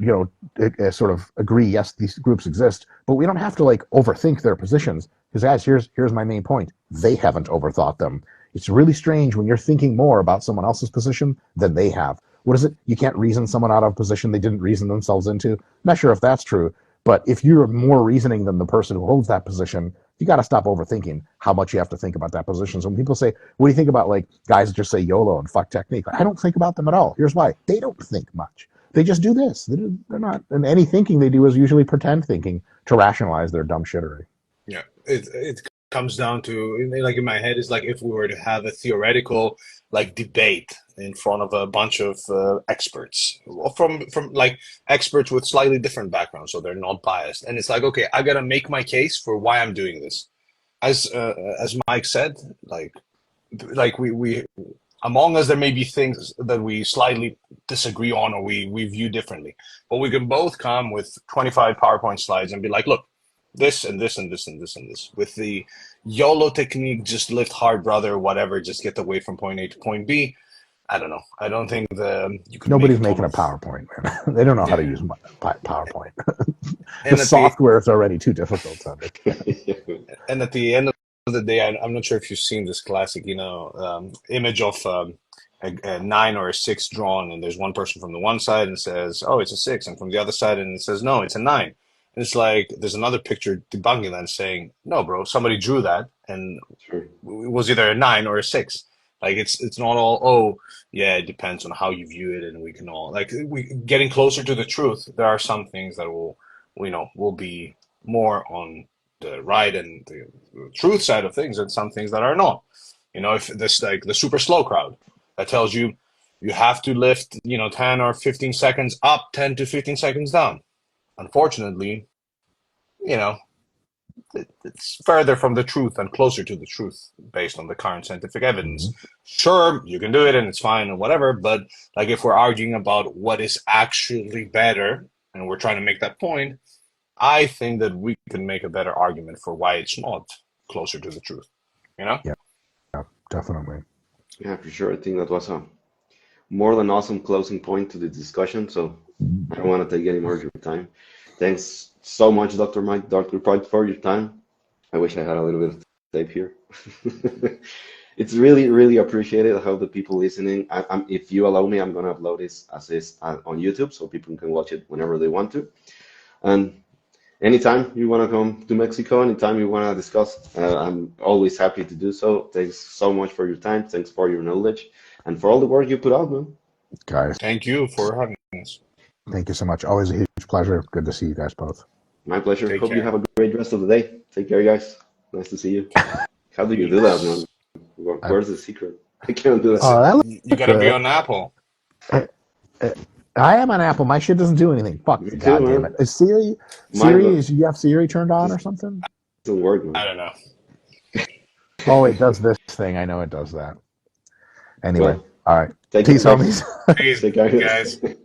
sort of agree, yes, these groups exist, but we don't have to like overthink their positions. Because guys, here's my main point: they haven't overthought them. It's really strange when you're thinking more about someone else's position than they have. What is it? You can't reason someone out of a position they didn't reason themselves into. I'm not sure if that's true, but if you're more reasoning than the person who holds that position, you got to stop overthinking how much you have to think about that position. So when people say, what do you think about like guys that just say YOLO and fuck technique? I don't think about them at all. Here's why. They don't think much. They just do this. They're not, and any thinking they do is usually pretend thinking to rationalize their dumb shittery. Yeah, it comes down to, like in my head, is like if we were to have a theoretical like debate in front of a bunch of experts from like experts with slightly different backgrounds, so they're not biased, and it's like, okay, I gotta make my case for why I'm doing this. As Mike said, like we among us there may be things that we slightly disagree on or we view differently, but we can both come with 25 PowerPoint slides and be like, look, this and this and this and this and this. With the YOLO technique, just lift hard, brother, whatever, just get away from point A to point B. I don't know. I don't think you can Nobody's make making a PowerPoint, man. They don't know how to use PowerPoint. The and at the software is already too difficult to understand. and at the end of the day, I'm not sure if you've seen this classic, image of a 9 or a 6 drawn, and there's one person from the one side and says, "Oh, it's a 6," and from the other side and it says, "No, it's a 9." And it's like there's another picture debunking that and saying, "No, bro, somebody drew that, and Sure. it was either a 9 or a 6." Like it's not all, oh yeah, it depends on how you view it, and we can all like we getting closer to the truth. There are some things that will be more on the right and the truth side of things, and some things that are not. If this like the super slow crowd that tells you you have to lift 10 or 15 seconds up, 10 to 15 seconds down. Unfortunately, it's further from the truth and closer to the truth based on the current scientific evidence. Mm-hmm. Sure, you can do it and it's fine and whatever, but like if we're arguing about what is actually better and we're trying to make that point, I think that we can make a better argument for why it's not closer to the truth. Yeah, definitely. Yeah, for sure. I think that was a more than awesome closing point to the discussion. So I don't want to take any more of your time. Thanks so much, Dr. Mike, Dr. Point, for your time. I wish I had a little bit of tape here. It's really, really appreciated how the people listening. If you allow me, I'm going to upload this as is on YouTube so people can watch it whenever they want to. And anytime you want to come to Mexico, anytime you want to discuss, I'm always happy to do so. Thanks so much for your time. Thanks for your knowledge and for all the work you put out, man. Guys, Thank you for having us. thank you so much. Always a huge pleasure. Good to see you guys both. My pleasure. Take Hope you care. have a great rest of the day. Take care, guys. Nice to see you. How do you do that, man? Where's the secret? I can't do that. Oh, that You looks gotta be good. on Apple. I am on Apple. My shit doesn't do anything. Fuck. Me too, God damn man. it. Is Siri? Mine You have Siri turned on or just something? doesn't work, I man. don't know. Oh, it does this thing. I know it does that. Anyway, Well, all right. take care, Peace, guys. homies. Peace, Take care, guys. guys.